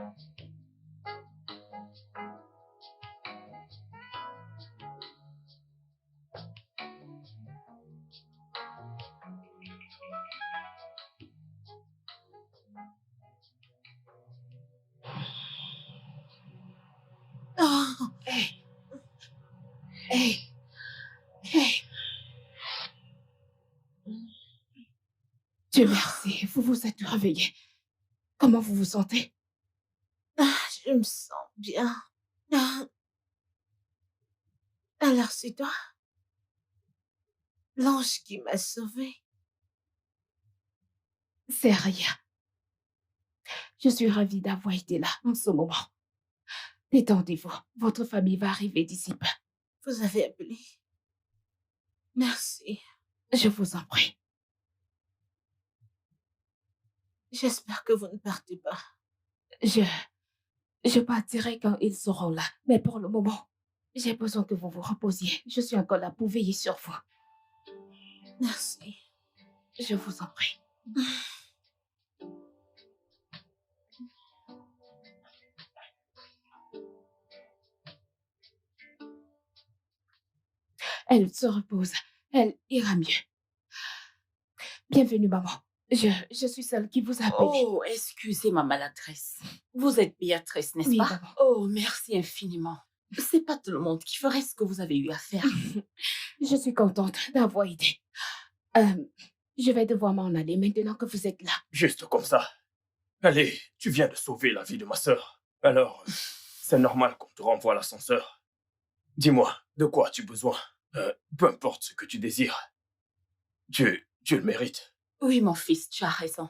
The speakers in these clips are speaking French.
Oh, Hey, hey, hey. Dieu merci, vous vous êtes réveillé. Comment vous vous sentez? je me sens bien. Ah, alors c'est toi, l'ange qui m'a sauvée. C'est rien. Je suis ravie d'avoir été là en ce moment. Détendez-vous, votre famille va arriver d'ici peu. Vous avez appelé. Merci. Je vous en prie. J'espère que vous ne partez pas. Je partirai quand ils seront là. Mais pour le moment, j'ai besoin que vous vous reposiez. Je suis encore là pour veiller sur vous. Merci. Je vous en prie. Elle se repose. Elle ira mieux. Bienvenue, maman. Je suis celle qui vous a appelé. Oh, excusez ma maladresse. Vous êtes Béatrice, n'est-ce Oui, pas? maman. Oh, merci infiniment. C'est pas tout le monde qui ferait ce que vous avez eu à faire. Je suis contente d'avoir aidé. Je vais devoir m'en aller maintenant que vous êtes là. Juste comme ça. Allez, tu viens de sauver la vie de ma sœur. Alors, c'est normal qu'on te renvoie à l'ascenseur. Dis-moi, de quoi as-tu besoin? Peu importe ce que tu désires. Tu le mérites. Oui, mon fils, tu as raison.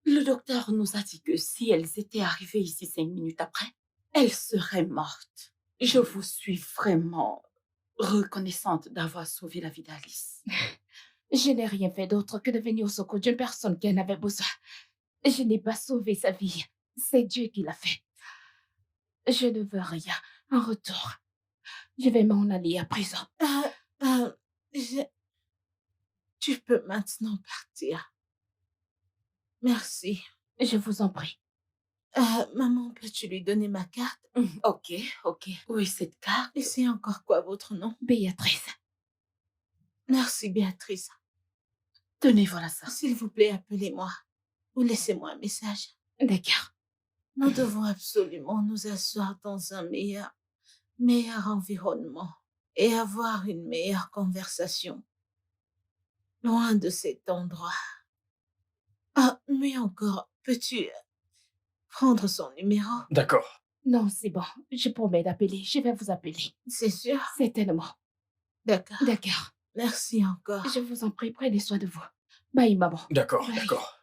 Le docteur nous a dit que si elles étaient arrivées ici 5 minutes après, elles seraient mortes. Je vous suis vraiment reconnaissante d'avoir sauvé la vie d'Alice. Je n'ai rien fait d'autre que de venir au secours d'une personne qui en avait besoin. Je n'ai pas sauvé sa vie. C'est Dieu qui l'a fait. Je ne veux rien en retour. Je vais m'en aller à présent. Tu peux maintenant partir. Merci. Je vous en prie. Maman, peux-tu lui donner ma carte? Ok. Oui, cette carte. Et c'est encore quoi votre nom? Béatrice. Merci, Béatrice. Tenez, voilà ça. S'il vous plaît, appelez-moi ou laissez-moi un message. D'accord. Nous devons absolument nous asseoir dans un meilleur environnement et avoir une meilleure conversation. Loin de cet endroit. Ah, mais encore, peux-tu prendre son numéro? D'accord. Non, c'est bon. Je promets d'appeler. Je vais vous appeler. C'est sûr? Certainement. D'accord. D'accord. Merci encore. Je vous en prie, prenez soin de vous. Bye, maman. D'accord, Bye. d'accord.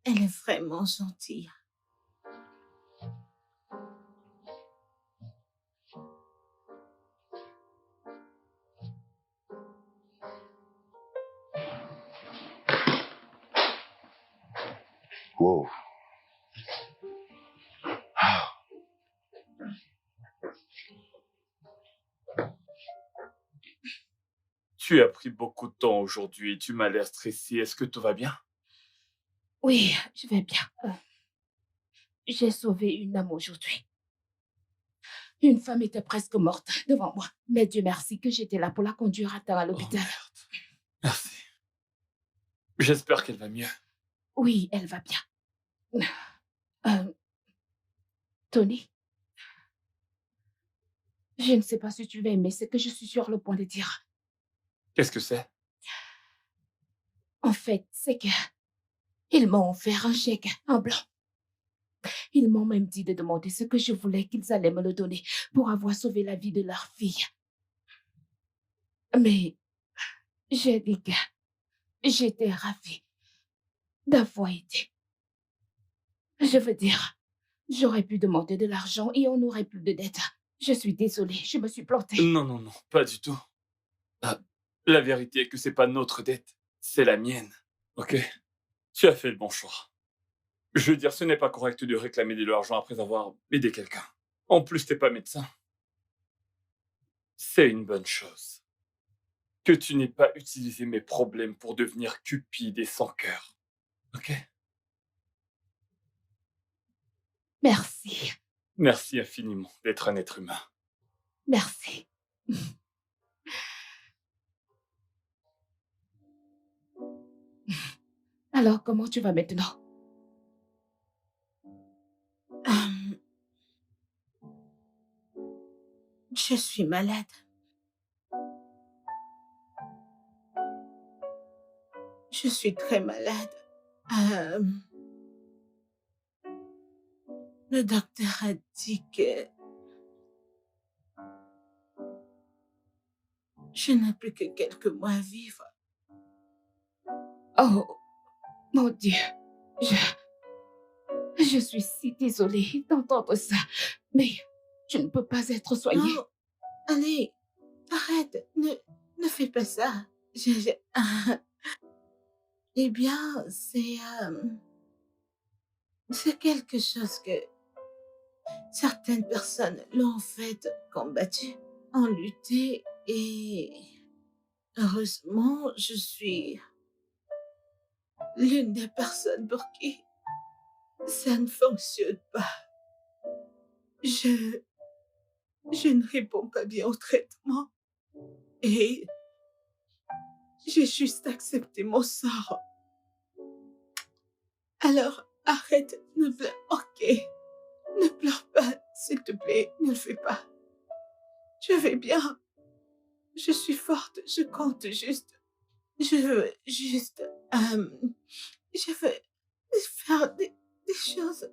Elle est vraiment gentille. Wow. Tu as pris beaucoup de temps aujourd'hui. Tu m'as l'air stressé. Est-ce que tout va bien? Oui, je vais bien. J'ai sauvé une âme aujourd'hui. Une femme était presque morte devant moi. Mais Dieu merci que j'étais là pour la conduire à temps à Oh l'hôpital. merde. Merci. J'espère qu'elle va mieux. Oui, elle va bien. Tony, je ne sais pas si tu vas aimer ce que je suis sur le point de dire. Qu'est-ce que c'est? En fait, c'est que ils m'ont offert un chèque en blanc. Ils m'ont même dit de demander ce que je voulais qu'ils allaient me le donner pour avoir sauvé la vie de leur fille. Mais j'ai dit que j'étais ravie d'avoir été. Je veux dire, j'aurais pu demander de l'argent et on n'aurait plus de dettes. Je suis désolée, je me suis plantée. Non, pas du tout. Ah, la vérité est que c'est pas notre dette, c'est la mienne. Ok? Tu as fait le bon choix. Je veux dire, ce n'est pas correct de réclamer de l'argent après avoir aidé quelqu'un. En plus, t'es pas médecin. C'est une bonne chose. Que tu n'aies pas utilisé mes problèmes pour devenir cupide et sans cœur. Ok? Merci. Merci infiniment d'être un être humain. Merci. Alors, comment tu vas maintenant? Euh, je suis malade. Je suis très malade. Euh, le docteur a dit que je n'ai plus que quelques mois à vivre. Oh, mon Dieu. Je suis si désolée d'entendre ça. Mais je ne peux pas être soignée. Non, allez, arrête, ne fais pas ça. Eh bien, c'est quelque chose que certaines personnes l'ont fait, combattu, ont lutté et heureusement, je suis l'une des personnes pour qui ça ne fonctionne pas. Je, je ne réponds pas bien au traitement et j'ai juste accepté mon sort. Alors, arrête, ne pleure, ok. Ne pleure pas, s'il te plaît, ne le fais pas. Je vais bien. Je suis forte, je compte juste. Je veux juste... je veux faire des choses.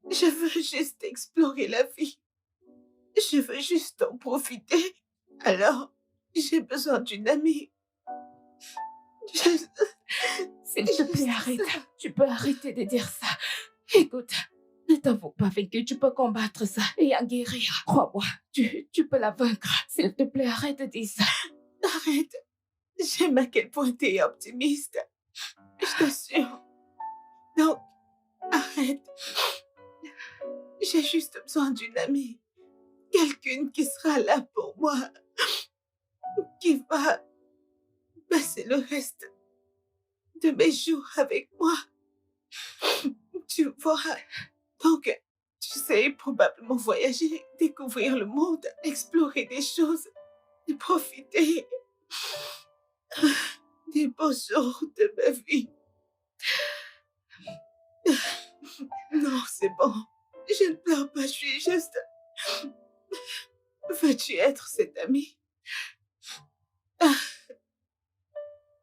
Je veux juste explorer la vie. Je veux juste en profiter. Alors, j'ai besoin d'une amie. S'il te plaît, arrête. Tu peux arrêter de dire ça. Écoute, ne t'avoue pas vaincu. Tu peux combattre ça et en guérir. Crois-moi, tu peux la vaincre. S'il te plaît, arrête de dire ça. Arrête. J'aime à quel point t'es optimiste. Je t'assure. Donc, arrête. J'ai juste besoin d'une amie. Quelqu'une qui sera là pour moi. Qui va passer le reste de mes jours avec moi. Tu vois. Donc, tu sais, probablement voyager, découvrir le monde, explorer des choses, et profiter des beaux jours de ma vie. Non, c'est bon. Je ne pleure pas, je suis juste... Veux-tu être cette amie?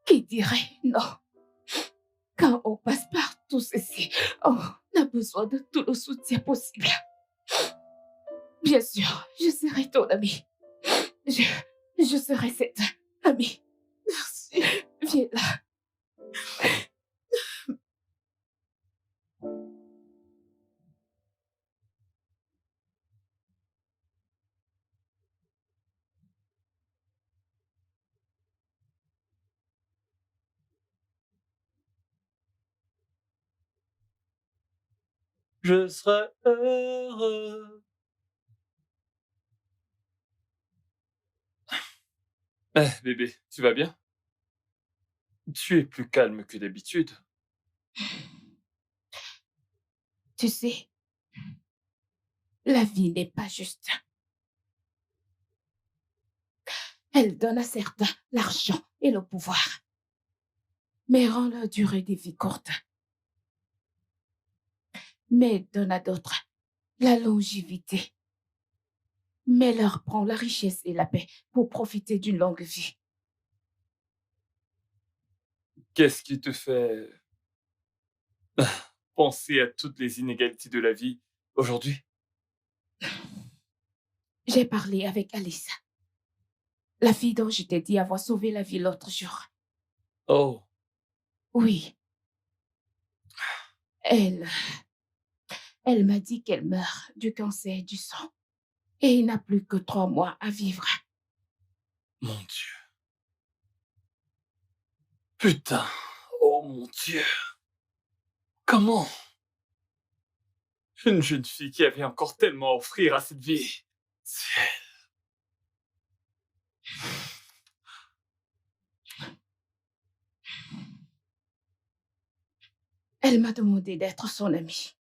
Qui dirait non? Quand on passe par tout ceci, on a besoin de tout le soutien possible. Bien sûr, je serai ton amie. Je serai cette amie. Merci. Viens là. Je serai heureux. Eh, bébé, tu vas bien? Tu es plus calme que d'habitude. Tu sais, la vie n'est pas juste. Elle donne à certains l'argent et le pouvoir, mais rend la durée des vies courte. Mais donne à d'autres la longévité, mais leur prend la richesse et la paix pour profiter d'une longue vie. Qu'est-ce qui te fait penser à toutes les inégalités de la vie aujourd'hui? J'ai parlé avec Alice, la fille dont je t'ai dit avoir sauvé la vie l'autre jour. Oh, Oui, elle m'a dit qu'elle meurt du cancer du sang et il n'a plus que 3 mois à vivre. mon Dieu. Putain, oh mon Dieu. Comment? Une jeune fille qui avait encore tellement à offrir à cette vie. C'est Elle m'a demandé d'être son amie.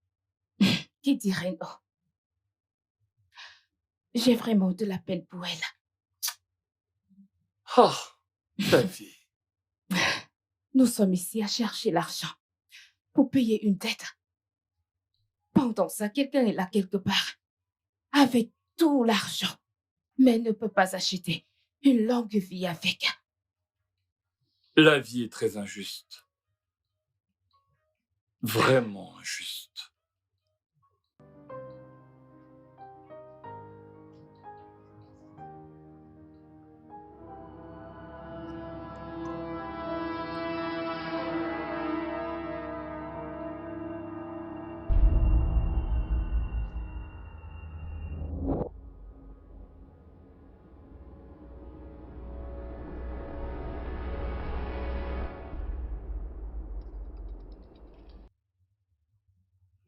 qui dirait non? J'ai vraiment de la peine pour elle. Ah, ta vie. Nous sommes ici à chercher l'argent pour payer une dette. Pendant ça, quelqu'un est là quelque part, avec tout l'argent, mais ne peut pas acheter une longue vie avec. La vie est très injuste. Vraiment injuste.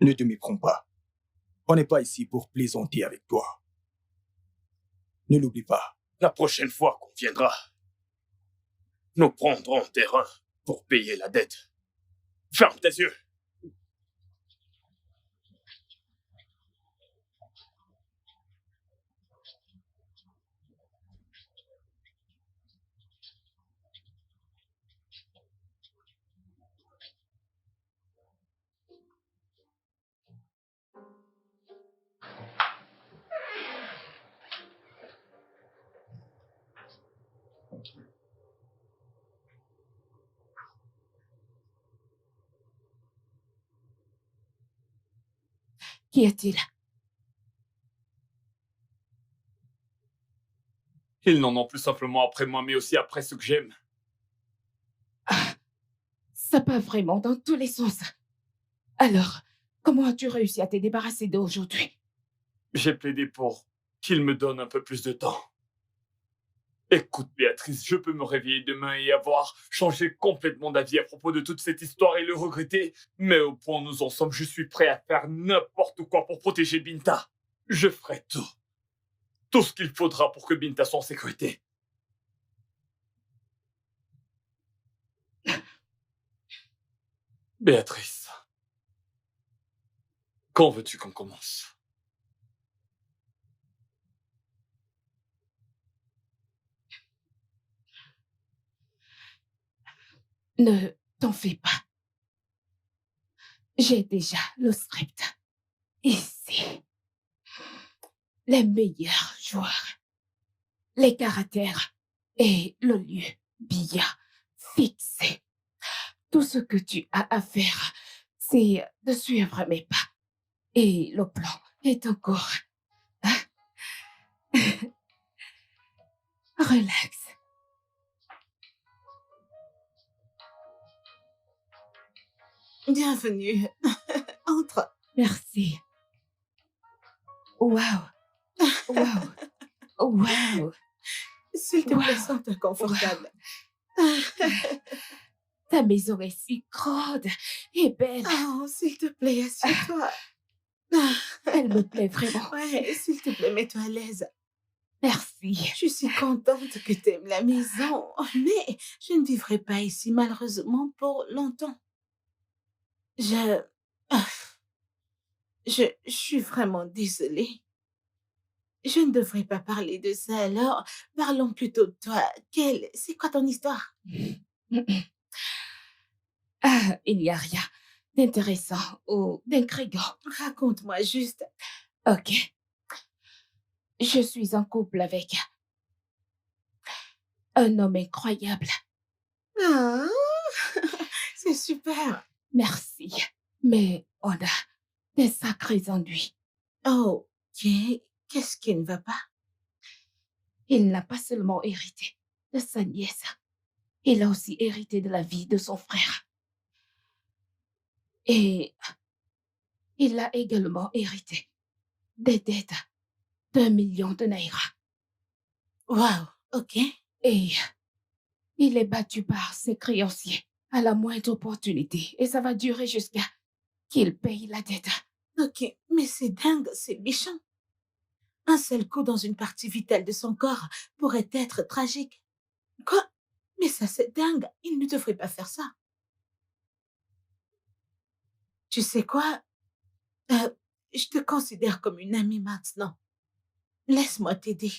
Ne te méprends pas. On n'est pas ici pour plaisanter avec toi. Ne l'oublie pas. La prochaine fois qu'on viendra, nous prendrons terrain pour payer la dette. Ferme tes yeux. Qui est-il? Ils n'en ont plus simplement après moi, mais aussi après ce que j'aime. Ça part vraiment dans tous les sens. Alors, comment as-tu réussi à te débarrasser d'aujourd'hui? J'ai plaidé pour qu'ils me donnent un peu plus de temps. Écoute, Béatrice, je peux me réveiller demain et avoir changé complètement d'avis à propos de toute cette histoire et le regretter, mais au point où nous en sommes, je suis prêt à faire n'importe quoi pour protéger Binta. Je ferai tout. Tout ce qu'il faudra pour que Binta soit en sécurité. Béatrice, quand veux-tu qu'on commence? Ne t'en fais pas. J'ai déjà le script. Ici. Les meilleurs joueurs. Les caractères et le lieu bien fixé. Tout ce que tu as à faire, c'est de suivre mes pas. Et le plan est en cours. Relax. Bienvenue. Entre. Merci. Waouh. Waouh. Waouh. S'il te plaît, Wow. sens-toi confortable. Ta maison est si grande et belle. Oh, s'il te plaît, assieds-toi. Elle me plaît vraiment. Ouais, s'il te plaît, mets-toi à l'aise. Merci. Je suis contente que tu aimes la maison, mais je ne vivrai pas ici malheureusement pour longtemps. Ah, je suis vraiment désolée. Je ne devrais pas parler de ça, alors parlons plutôt de toi. C'est quoi ton histoire? Ah, il n'y a rien d'intéressant ou d'intriguant. Raconte-moi juste. Ok. Je suis en couple avec un homme incroyable. Ah, c'est super. Merci. Mais on a des sacrés ennuis. Oh, qu'est-ce qui ne va pas? Il n'a pas seulement hérité de sa nièce, il a aussi hérité de la vie de son frère. Et il a également hérité des dettes d'1 million de naira. Waouh, ok. Et il est battu par ses créanciers à la moindre opportunité. Et ça va durer jusqu'à qu'il paye la dette. Ok, mais c'est dingue, c'est méchant. Un seul coup dans une partie vitale de son corps pourrait être tragique. Quoi? Mais ça, c'est dingue. Il ne devrait pas faire ça. Tu sais quoi? je te considère comme une amie maintenant. Laisse-moi t'aider.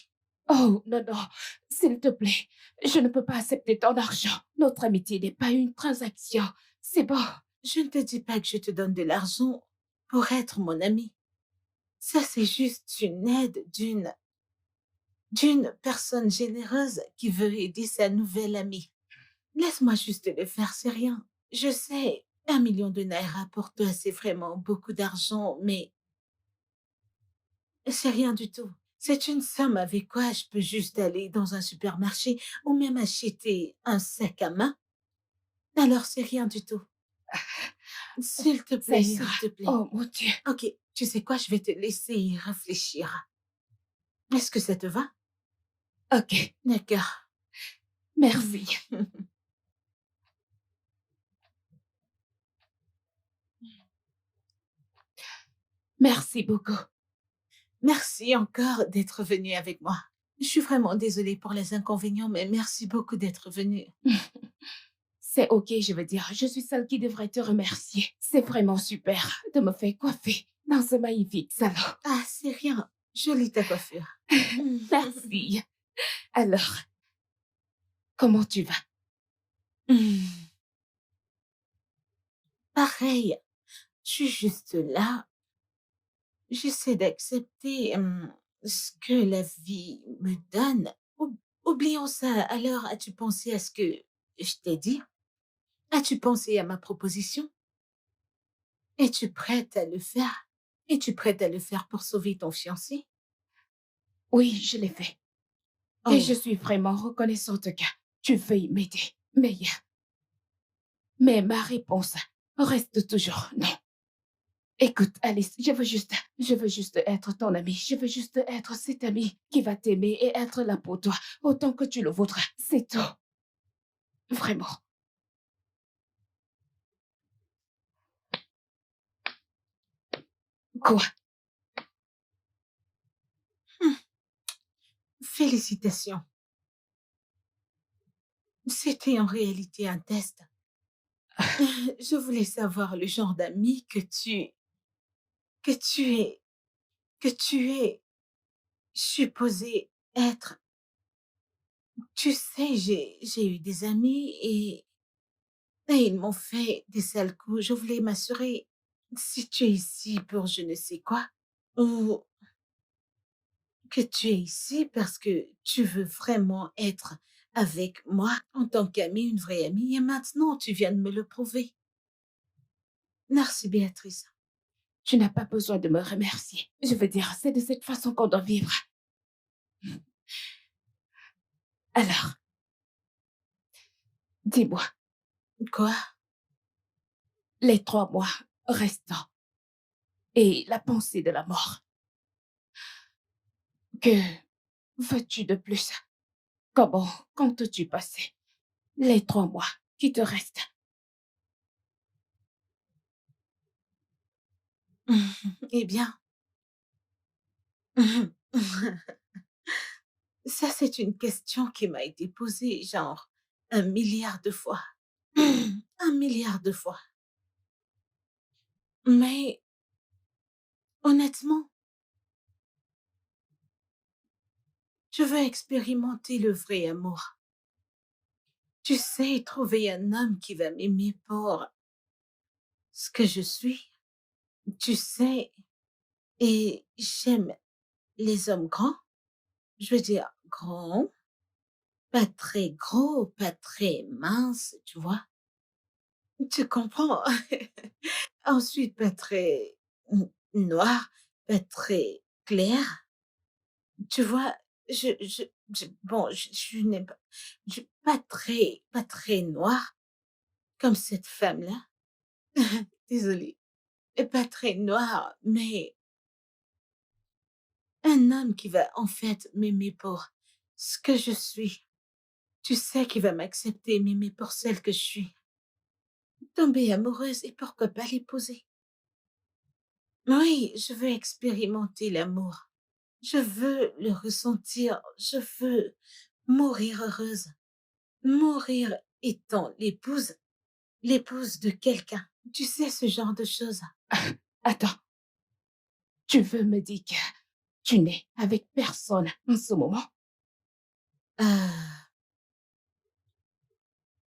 Oh, non, non, s'il te plaît, je ne peux pas accepter ton argent. Notre amitié n'est pas une transaction. C'est bon. Je ne te dis pas que je te donne de l'argent pour être mon ami. Ça, c'est juste une aide d'une personne généreuse qui veut aider sa nouvelle amie. Laisse-moi juste le faire, c'est rien. Je sais, 1 million de naira pour toi, c'est vraiment beaucoup d'argent, mais c'est rien du tout. C'est une somme avec quoi je peux juste aller dans un supermarché ou même acheter un sac à main. Alors, c'est rien du tout. S'il te Ça plaît, ira. s'il te plaît. Oh, mon Dieu. Ok, tu sais quoi, je vais te laisser y réfléchir. Est-ce que ça te va? Ok, D'accord. merci. Merci beaucoup. Merci encore d'être venu avec moi. Je suis vraiment désolée pour les inconvénients, mais merci beaucoup d'être venu. C'est ok, je veux dire. Je suis celle qui devrait te remercier. C'est vraiment super de me faire coiffer dans ce magnifique salon. Ah, c'est rien. Jolie ta coiffure. Merci. Alors, comment tu vas? Hmm. Pareil, je suis juste là. J'essaie d'accepter ce que la vie me donne. Oublions ça. Alors, as-tu pensé à ce que je t'ai dit? As-tu pensé à ma proposition? Es-tu prête à le faire? Es-tu prête à le faire pour sauver ton fiancé? Oui, je l'ai fait. Et je Oh, suis vraiment reconnaissante que tu veuilles m'aider. Mais ma réponse reste toujours non. Écoute, Alice, je veux juste être ton amie. Je veux juste être cette amie qui va t'aimer et être là pour toi autant que tu le voudras. C'est tout. Vraiment. Quoi? félicitations. C'était en réalité un test. Je voulais savoir le genre d'ami que tu es, que tu es supposé être. Tu sais, j'ai eu des amis et ils m'ont fait des sales coups. Je voulais m'assurer si tu es ici pour je ne sais quoi ou que tu es ici parce que tu veux vraiment être avec moi en tant qu'amie, une vraie amie. Et maintenant, tu viens de me le prouver. Merci, Béatrice. Tu n'as pas besoin de me remercier. Je veux dire, c'est de cette façon qu'on doit vivre. Alors, dis-moi, Quoi? les 3 mois restants et la pensée de la mort. Que veux-tu de plus? Comment comptes-tu passer les 3 mois qui te restent? Eh bien, ça, c'est une question qui m'a été posée, genre, 1 milliard de fois. 1 milliard de fois. Mais honnêtement, je veux expérimenter le vrai amour. Tu sais, trouver un homme qui va m'aimer pour ce que je suis. Tu sais, et j'aime les hommes grands. Je veux dire, grands, pas très gros, pas très minces, tu vois. Tu comprends? Ensuite, pas très noir, pas très clair. Tu vois, bon, je n'aime pas, pas très noir comme cette femme-là. Désolée. Et pas très noir, mais un homme qui va en fait m'aimer pour ce que je suis. Tu sais qu'il va m'accepter et m'aimer pour celle que je suis. Tomber amoureuse et pourquoi pas l'épouser. Oui, je veux expérimenter l'amour. Je veux le ressentir. Je veux mourir heureuse. Mourir étant l'épouse de quelqu'un. Tu sais, ce genre de choses. Attends. Tu veux me dire que tu n'es avec personne en ce moment?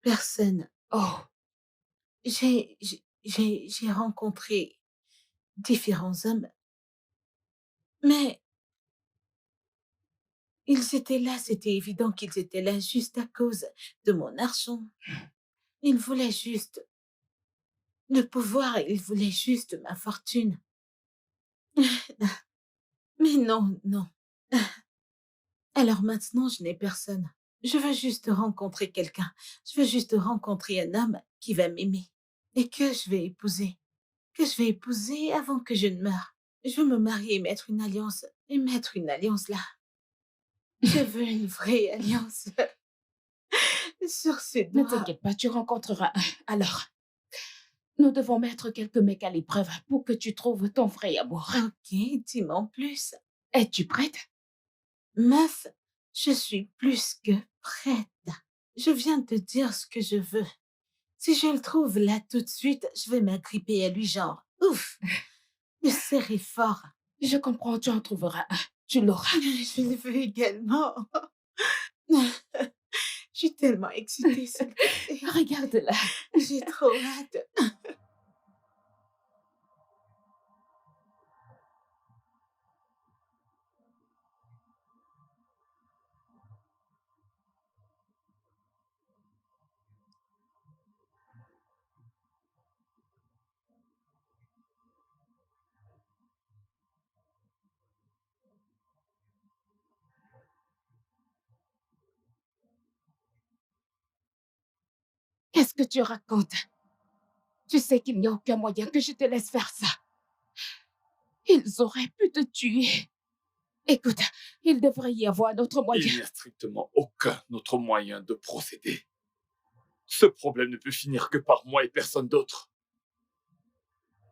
Personne. Oh, J'ai rencontré différents hommes, mais ils étaient là, c'était évident qu'ils étaient là juste à cause de mon argent. Ils voulaient juste le pouvoir, ils voulaient juste ma fortune. Mais non, non. Alors maintenant, je n'ai personne. Je veux juste rencontrer quelqu'un. Je veux juste rencontrer un homme qui va m'aimer et que je vais épouser. Que je vais épouser avant que je ne meure. Je veux me marier et mettre une alliance là. Je veux une vraie alliance sur ses ne doigts. t'inquiète pas, tu rencontreras un. Alors, nous devons mettre quelques mecs à l'épreuve pour que tu trouves ton vrai amour. Ok, dis-moi en plus. Es-tu prête? Meuf, je suis plus que prête. Je viens de te dire ce que je veux. Si je le trouve là tout de suite, je vais m'agripper à lui genre, ouf, le serrer fort. Je comprends, tu en trouveras un. Tu l'auras. Je le veux également. Je suis tellement excitée, s'il te plaît. Regarde-la. J'ai trop hâte. Qu'est-ce que tu racontes? Tu sais qu'il n'y a aucun moyen que je te laisse faire ça. Ils auraient pu te tuer. Écoute, il devrait y avoir un autre moyen. Il n'y a strictement aucun autre moyen de procéder. Ce problème ne peut finir que par moi et personne d'autre.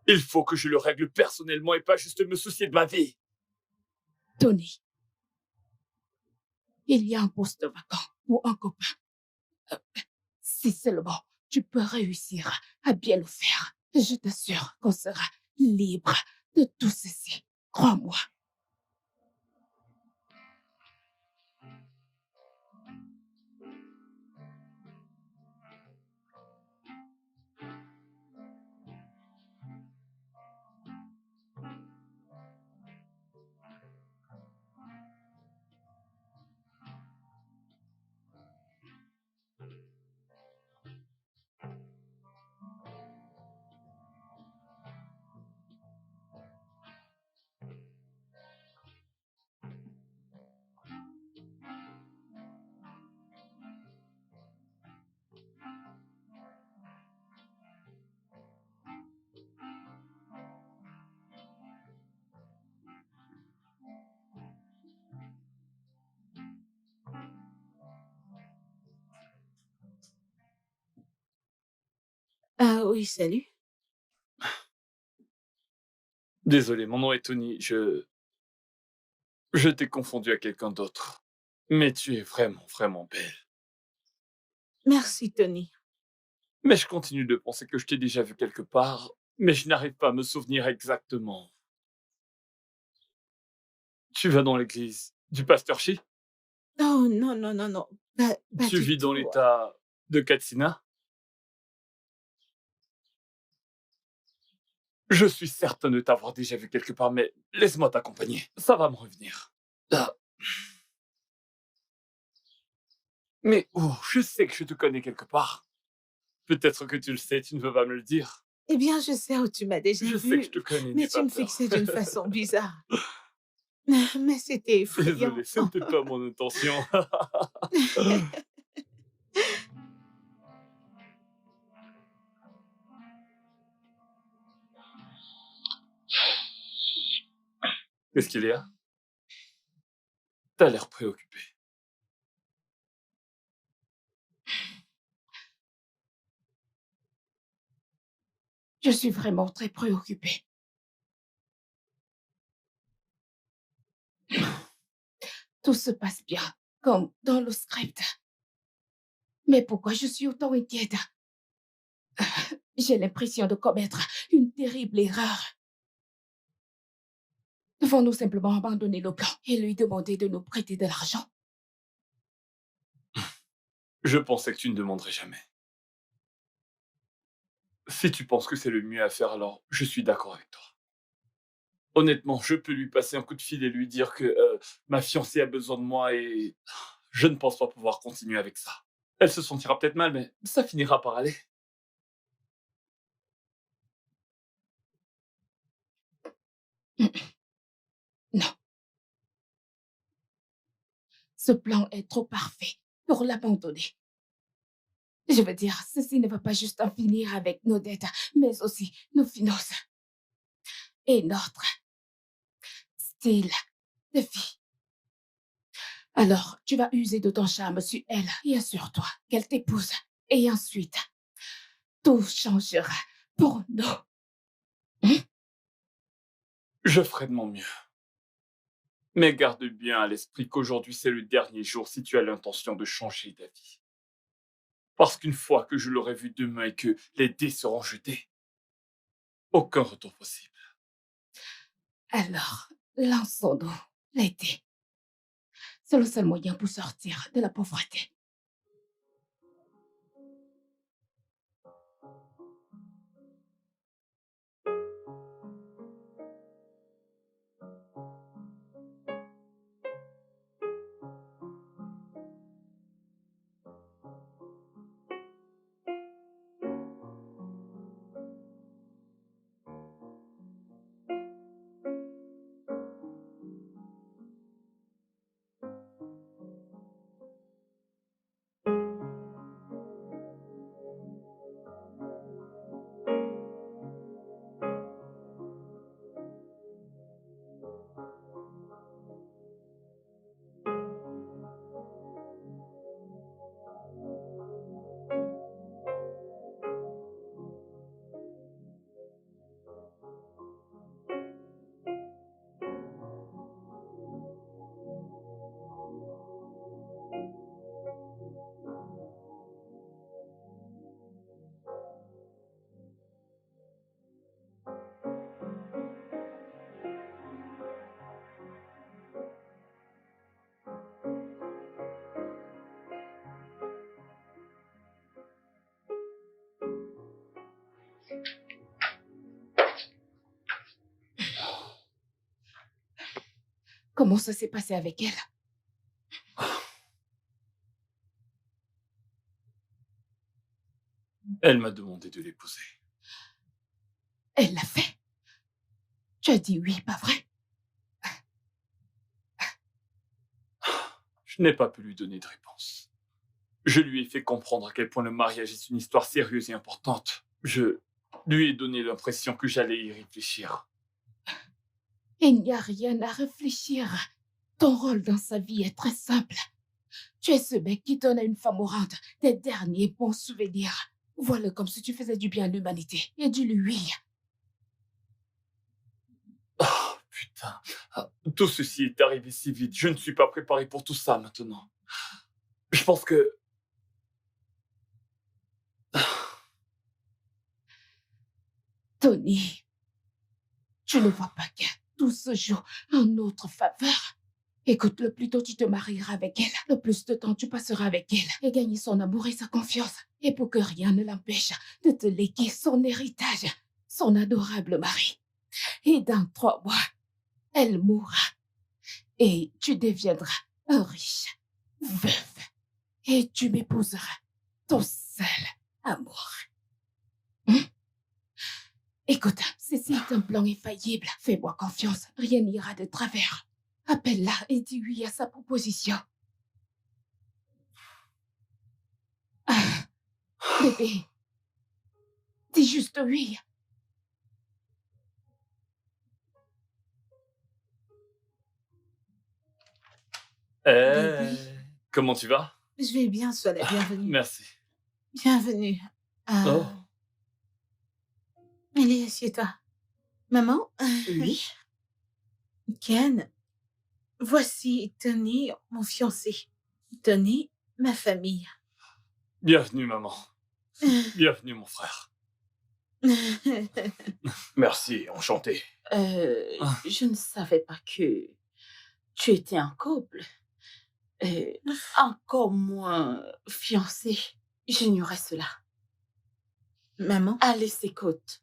Il faut que je le règle personnellement et pas juste me soucier de ma vie. Tony, il y a un poste vacant pour un copain. Si seulement tu peux réussir à bien le faire, je t'assure qu'on sera libre de tout ceci. Crois-moi. Ah oui, salut. Désolé, mon nom est Tony. Je t'ai confondu à quelqu'un d'autre. Mais tu es vraiment, vraiment belle. Merci, Tony. Mais je continue de penser que je t'ai déjà vu quelque part, mais je n'arrive pas à me souvenir exactement. Tu vas dans l'église du pasteur Shi? Oh non, non, non, non. Pas Tu du vis dans tout. l'état de Katsina? Je suis certain de t'avoir déjà vu quelque part, mais laisse-moi t'accompagner. Ça va me revenir. Ah. Mais oh, je sais que je te connais quelque part. Peut-être que tu le sais, tu ne veux pas me le dire. Eh bien, je sais où tu m'as déjà Je vu, sais que je te connais, mais n'aie tu pas me peur. fixais d'une façon bizarre. Mais c'était effrayant. Désolé, ce n'était pas mon intention. Qu'est-ce qu'il y a? T'as l'air préoccupé. Je suis vraiment très préoccupée. Tout se passe bien, comme dans le script. Mais pourquoi je suis autant inquiète? J'ai l'impression de commettre une terrible erreur. Devons-nous simplement abandonner le plan et lui demander de nous prêter de l'argent? Je pensais que tu ne demanderais jamais. Si tu penses que c'est le mieux à faire, alors je suis d'accord avec toi. Honnêtement, je peux lui passer un coup de fil et lui dire que ma fiancée a besoin de moi et je ne pense pas pouvoir continuer avec ça. Elle se sentira peut-être mal, mais ça finira par aller. Non. Ce plan est trop parfait pour l'abandonner. Je veux dire, ceci ne va pas juste en finir avec nos dettes, mais aussi nos finances et notre style de vie. Alors, tu vas user de ton charme sur elle et assure-toi qu'elle t'épouse. Et ensuite, tout changera pour nous. Je ferai de mon mieux. Mais garde bien à l'esprit qu'aujourd'hui c'est le dernier jour si tu as l'intention de changer d'avis. Parce qu'une fois que je l'aurai vu demain et que les dés seront jetés, aucun retour possible. Alors, lançons-nous l'été. C'est le seul moyen pour sortir de la pauvreté. Comment ça s'est passé avec elle? Elle m'a demandé de l'épouser. Elle l'a fait. Tu as dit oui, pas vrai? Je n'ai pas pu lui donner de réponse. Je lui ai fait comprendre à quel point le mariage est une histoire sérieuse et importante. Je lui ai donné l'impression que j'allais y réfléchir. Il n'y a rien à réfléchir. Ton rôle dans sa vie est très simple. Tu es ce mec qui donne à une femme mourante tes derniers bons souvenirs. Vois-le comme si tu faisais du bien à l'humanité. Et dis-lui oui. Oh, putain. Tout ceci est arrivé si vite. Je ne suis pas préparé pour tout ça maintenant. Je pense que... Tony, tu ne vois pas que tout se joue en notre faveur. Écoute, le plus tôt tu te marieras avec elle, le plus de temps tu passeras avec elle et gagner son amour et sa confiance. Et pour que rien ne l'empêche de te léguer son héritage, son adorable mari. Et dans 3 mois, elle mourra. Et tu deviendras un riche veuf. Et tu m'épouseras, ton seul amour. Écoute, ceci est un plan infaillible. Fais-moi confiance, rien n'ira de travers. Appelle-la et dis oui à sa proposition. Ah, bébé, dis juste oui. Bébé. Comment tu vas? Je vais bien, sois la bienvenue. Merci. Bienvenue. Oh. Allez, assieds-toi. Maman? Oui. Ken, voici Tony, mon fiancé. Tony, ma famille. Bienvenue, maman. Bienvenue, mon frère. Merci, enchanté. Je ne savais pas que tu étais en couple. Encore moins fiancé. J'ignorais cela. Maman, Alice, écoute.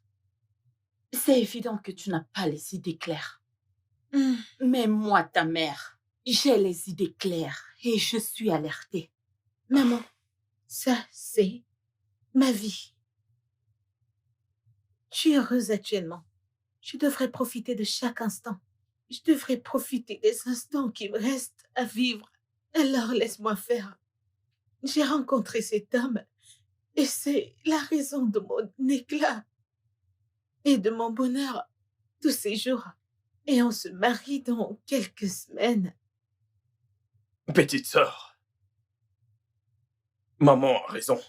C'est évident que tu n'as pas les idées claires. Mais moi, ta mère, j'ai les idées claires et je suis alertée. maman, ça, c'est ma vie. Je suis heureuse actuellement. Je devrais profiter de chaque instant. Je devrais profiter des instants qui me restent à vivre. Alors laisse-moi faire. J'ai rencontré cet homme et c'est la raison de mon éclat et de mon bonheur tous ces jours. Et on se marie dans quelques semaines. Petite sœur, maman a raison.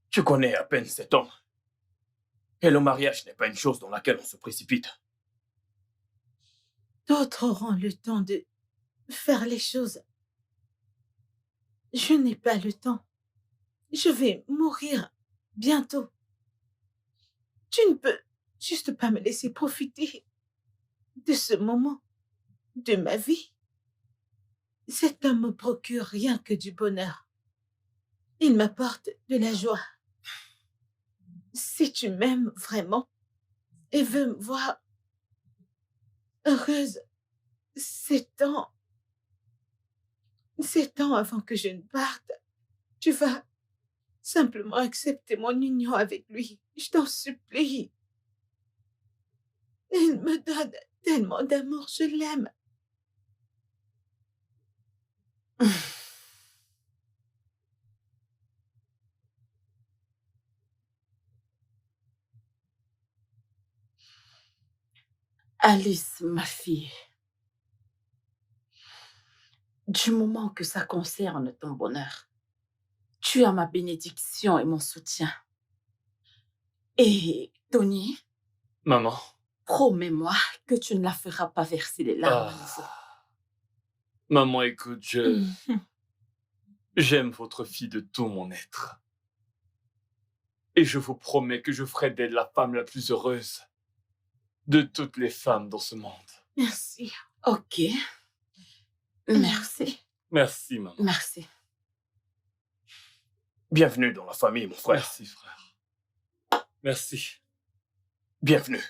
Tu connais à peine cet homme. Et le mariage n'est pas une chose dans laquelle on se précipite. D'autres auront le temps de faire les choses. Je n'ai pas le temps. Je vais mourir bientôt. Tu ne peux juste pas me laisser profiter de ce moment de ma vie. Cet homme me procure rien que du bonheur. Il m'apporte de la joie. Si tu m'aimes vraiment et veux me voir heureuse, c'est temps avant que je ne parte. Tu vas simplement accepter mon union avec lui. Je t'en supplie. Il me donne tellement d'amour, je l'aime. Alice, ma fille, du moment que ça concerne ton bonheur, tu as ma bénédiction et mon soutien. Et Tony, Maman. promets-moi que tu ne la feras pas verser les larmes à nouveau. Maman, écoute, j'aime votre fille de tout mon être. Et je vous promets que je ferai d'elle la femme la plus heureuse de toutes les femmes dans ce monde. Merci. Ok. Merci. Merci, maman. Merci. Bienvenue dans la famille, mon frère. Merci, frère. Merci. Bienvenue.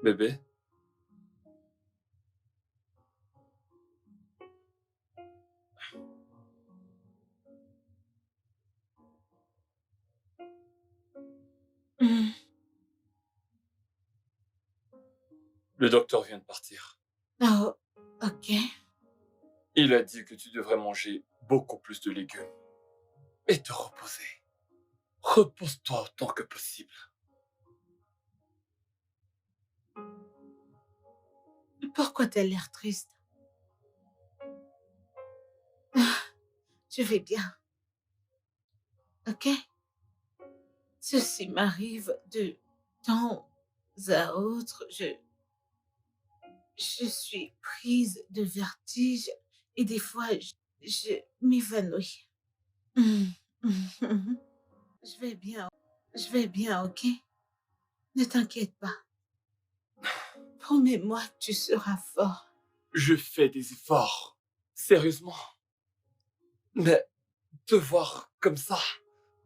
Bébé? Le docteur vient de partir. Oh, ok. Il a dit que tu devrais manger beaucoup plus de légumes et te reposer. Repose-toi autant que possible. Pourquoi t'as l'air triste? Je vais bien. Ok? Ceci m'arrive de temps à autre. Je suis prise de vertige et des fois, je m'évanouis. Je vais bien. Je vais bien, ok? Ne t'inquiète pas. Promets-moi que tu seras fort. Je fais des efforts. Sérieusement. Mais te voir comme ça,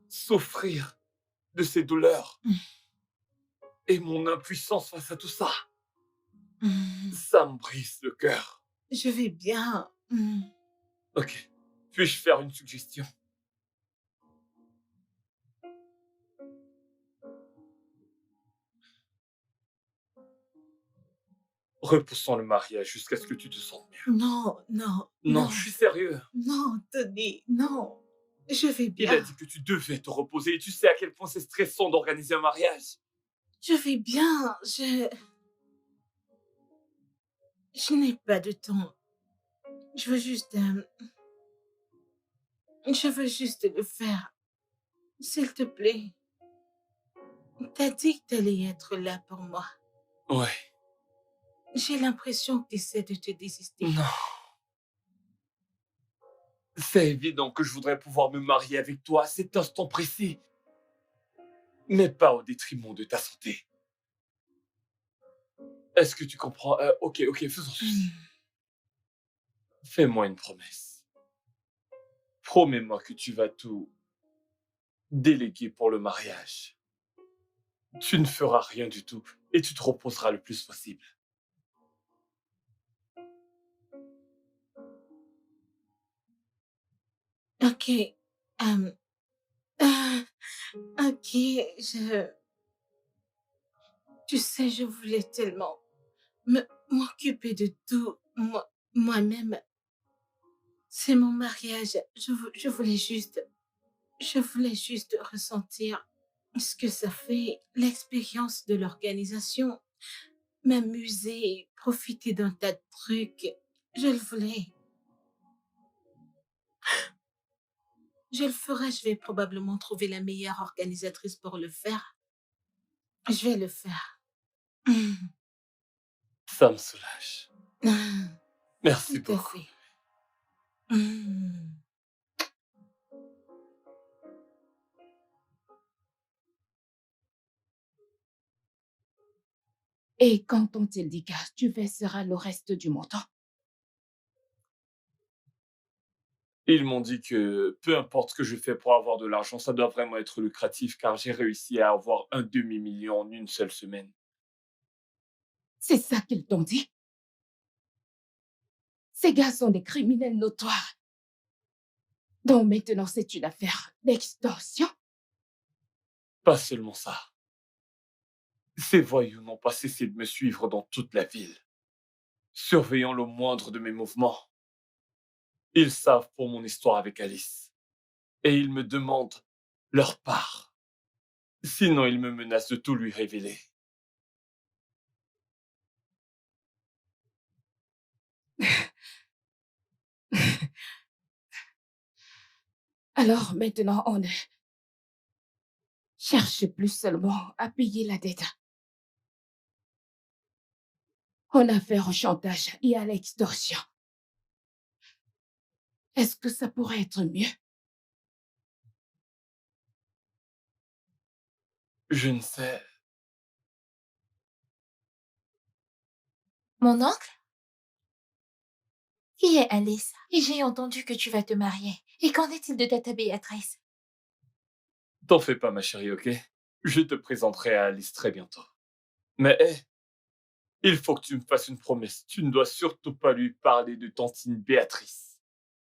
souffrir de ces douleurs et mon impuissance face à tout ça, ça me brise le cœur. Je vais bien. Ok. Puis-je faire une suggestion? Repoussons le mariage jusqu'à ce que tu te sentes mieux. Non, non. Non, je suis sérieux. Non, Tony, non. Je vais Il bien. a dit que tu devais te reposer et tu sais à quel point c'est stressant d'organiser un mariage. Je vais bien. Je n'ai pas de temps. Je veux juste le faire. S'il te plaît. T'as dit que t'allais être là pour moi. Ouais. J'ai l'impression que t'essaies de te désister. Non. C'est évident que je voudrais pouvoir me marier avec toi à cet instant précis, mais pas au détriment de ta santé. Est-ce que tu comprends? Ok, faisons ceci. Fais-moi une promesse. Promets-moi que tu vas tout déléguer pour le mariage. Tu ne feras rien du tout et tu te reposeras le plus possible. Ok. euh, ah, ok, tu sais, je voulais tellement m'occuper de tout moi-même. C'est mon mariage. Je voulais juste ressentir ce que ça fait, l'expérience de l'organisation, m'amuser, profiter d'un tas de trucs. Je le voulais. Je le ferai, je vais probablement trouver la meilleure organisatrice pour le faire. Je vais le faire. Ça me soulage. Merci Tout à beaucoup. fait. Mm. Et quand t'ont-ils dit que tu verseras le reste du montant? Ils m'ont dit que peu importe ce que je fais pour avoir de l'argent, ça doit vraiment être lucratif car j'ai réussi à avoir un demi-million en une seule semaine. C'est ça qu'ils t'ont dit? Ces gars sont des criminels notoires. Donc maintenant, c'est une affaire d'extorsion? Pas seulement ça. Ces voyous n'ont pas cessé de me suivre dans toute la ville, surveillant le moindre de mes mouvements. Ils savent pour mon histoire avec Alice. Et ils me demandent leur part. Sinon, ils me menacent de tout lui révéler. Alors maintenant, on ne cherche plus seulement à payer la dette. On a affaire au chantage et à l'extorsion. Est-ce que ça pourrait être mieux? Je ne sais. Mon oncle? Qui est Alice? Et j'ai entendu que tu vas te marier. Et qu'en est-il de Tata Béatrice? T'en fais pas, ma chérie, ok? Je te présenterai à Alice très bientôt. Mais hé, il faut que tu me fasses une promesse. Tu ne dois surtout pas lui parler de tantine Béatrice.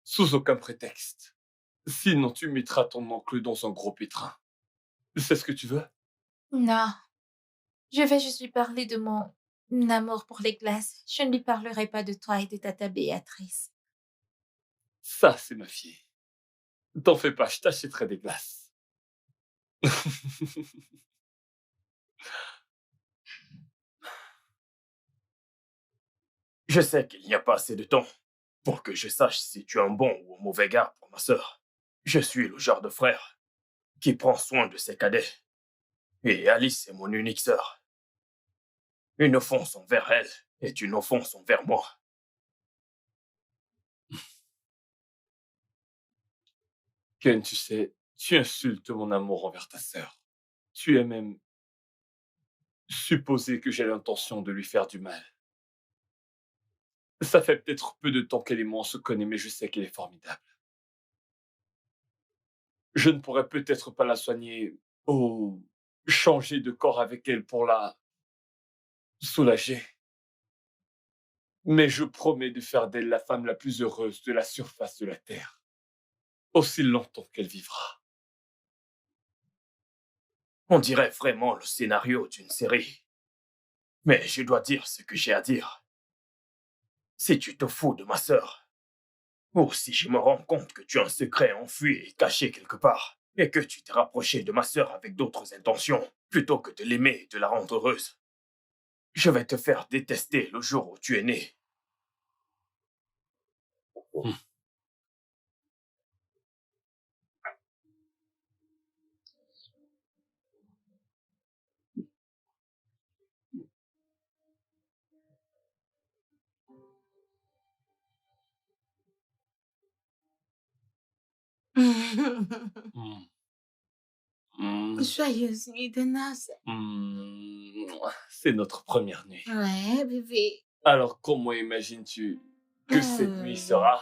Sous aucun prétexte. Sinon, tu mettras ton oncle dans un gros pétrin. C'est ce que tu veux? Non. Je vais juste lui parler de mon amour pour les glaces. Je ne lui parlerai pas de toi et de Tata Béatrice. Ça, c'est ma fille. T'en fais pas, je t'achèterai des glaces. Je sais qu'il n'y a pas assez de temps pour que je sache si tu es un bon ou un mauvais gars pour ma sœur. Je suis le genre de frère qui prend soin de ses cadets. Et Alice est mon unique sœur. Une offense envers elle est une offense envers moi. Ken, tu sais, tu insultes mon amour envers ta sœur. Tu es même supposé que j'ai l'intention de lui faire du mal. Ça fait peut-être peu de temps qu'elle et moi on se connaît, mais je sais qu'elle est formidable. Je ne pourrais peut-être pas la soigner ou changer de corps avec elle pour la soulager. Mais je promets de faire d'elle la femme la plus heureuse de la surface de la Terre, aussi longtemps qu'elle vivra. On dirait vraiment le scénario d'une série. Mais je dois dire ce que j'ai à dire. Si tu te fous de ma sœur, ou si je me rends compte que tu as un secret enfui et caché quelque part, et que tu t'es rapproché de ma sœur avec d'autres intentions, plutôt que de l'aimer et de la rendre heureuse, je vais te faire détester le jour où tu es né. Hmm. Hmm. Joyeuse nuit de noces. C'est notre première nuit. Ouais, bébé. Alors, comment imagines-tu que cette nuit sera?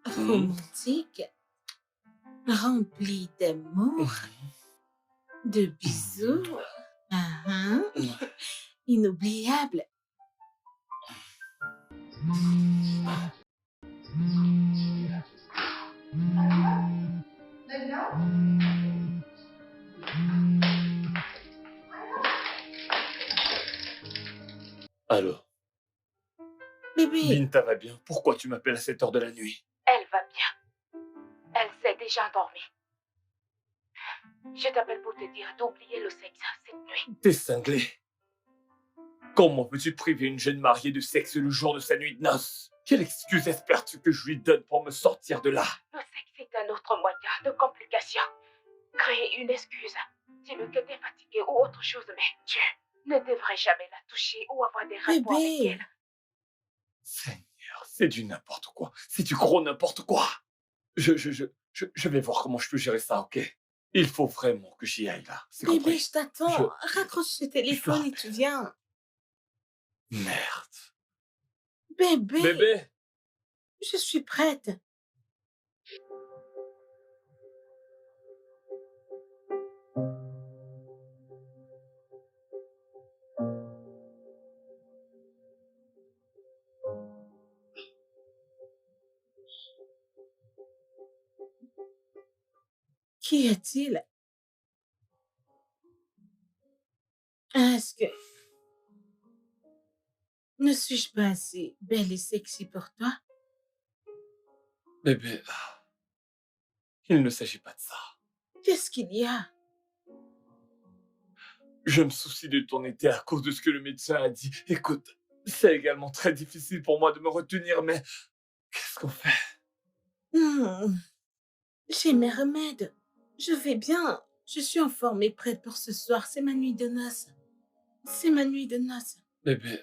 Romantique, remplie d'amour, de bisous. Inoubliable. Alors, Bébé, Binta va bien. Pourquoi tu m'appelles à cette heure de la nuit? Elle va bien. Elle s'est déjà endormie. Je t'appelle pour te dire d'oublier le sexe cette nuit. T'es cinglé. Comment peux-tu priver une jeune mariée de sexe le jour de sa nuit de noces? Quelle excuse espères-tu que je lui donne pour me sortir de là? Le sexe est un autre moyen de complication. Créer une excuse. Dis-le que t'es fatigué ou autre chose, mais tu ne devrais jamais la toucher ou avoir des rapports avec bébé. elle. Seigneur, c'est du n'importe quoi. C'est du gros n'importe quoi. Je vais voir comment je peux gérer ça, ok? Il faut vraiment que j'y aille là. C'est Bébé, compris? je t'attends. Raccroche le téléphone et tu viens. Merde. Bébé, Bébé! je suis prête. Qu'y a-t-il? Est-ce que... Ne suis-je pas assez belle et sexy pour toi? Bébé, il ne s'agit pas de ça. Qu'est-ce qu'il y a? Je me soucie de ton été à cause de ce que le médecin a dit. Écoute, c'est également très difficile pour moi de me retenir, mais qu'est-ce qu'on fait? J'ai mes remèdes. Je vais bien. Je suis en forme et prête pour ce soir. C'est ma nuit de noces. C'est ma nuit de noces. Bébé,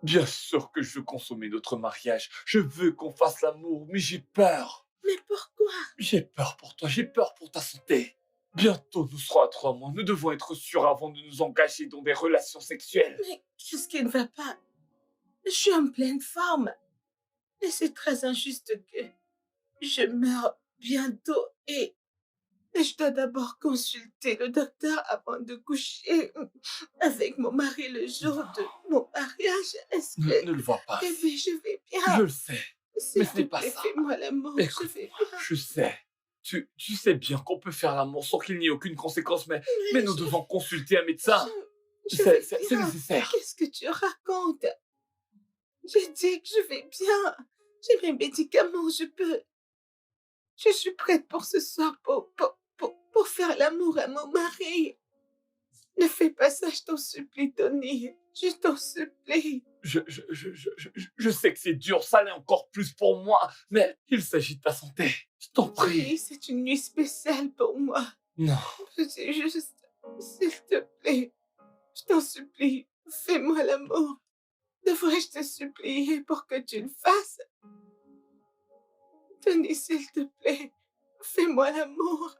bien sûr que je veux consommer notre mariage. Je veux qu'on fasse l'amour, mais j'ai peur. Mais pourquoi? J'ai peur pour toi, j'ai peur pour ta santé. Bientôt, nous serons à 3 mois. Nous devons être sûrs avant de nous engager dans des relations sexuelles. Mais qu'est-ce qui ne va pas? Je suis en pleine forme. Et c'est très injuste que je meure bientôt et je dois d'abord consulter le docteur avant de coucher avec mon mari le jour de mon mariage. Est-ce que... Ne le vois pas. Bébé, je vais Je bien. le sais. S'il mais ce n'est te pas plaît, ça. fais-moi l'amour. Je Écoute, vais bien. je sais. Tu sais bien qu'on peut faire l'amour sans qu'il n'y ait aucune conséquence, mais nous devons consulter un médecin. Je vais C'est bien. nécessaire. Qu'est-ce que tu racontes? J'ai dit que je vais bien. J'ai mes médicaments, je peux... Je suis prête pour ce soir pour faire l'amour à mon mari. Ne fais pas ça, je t'en supplie, Tony. Je t'en supplie. Je sais que c'est dur, ça l'est encore plus pour moi, mais il s'agit de ta santé. Je t'en prie. Oui, c'est une nuit spéciale pour moi. Non. Je dis juste, s'il te plaît, je t'en supplie, fais-moi l'amour. Devrais-je te supplier pour que tu le fasses? Tony, s'il te plaît, fais-moi l'amour.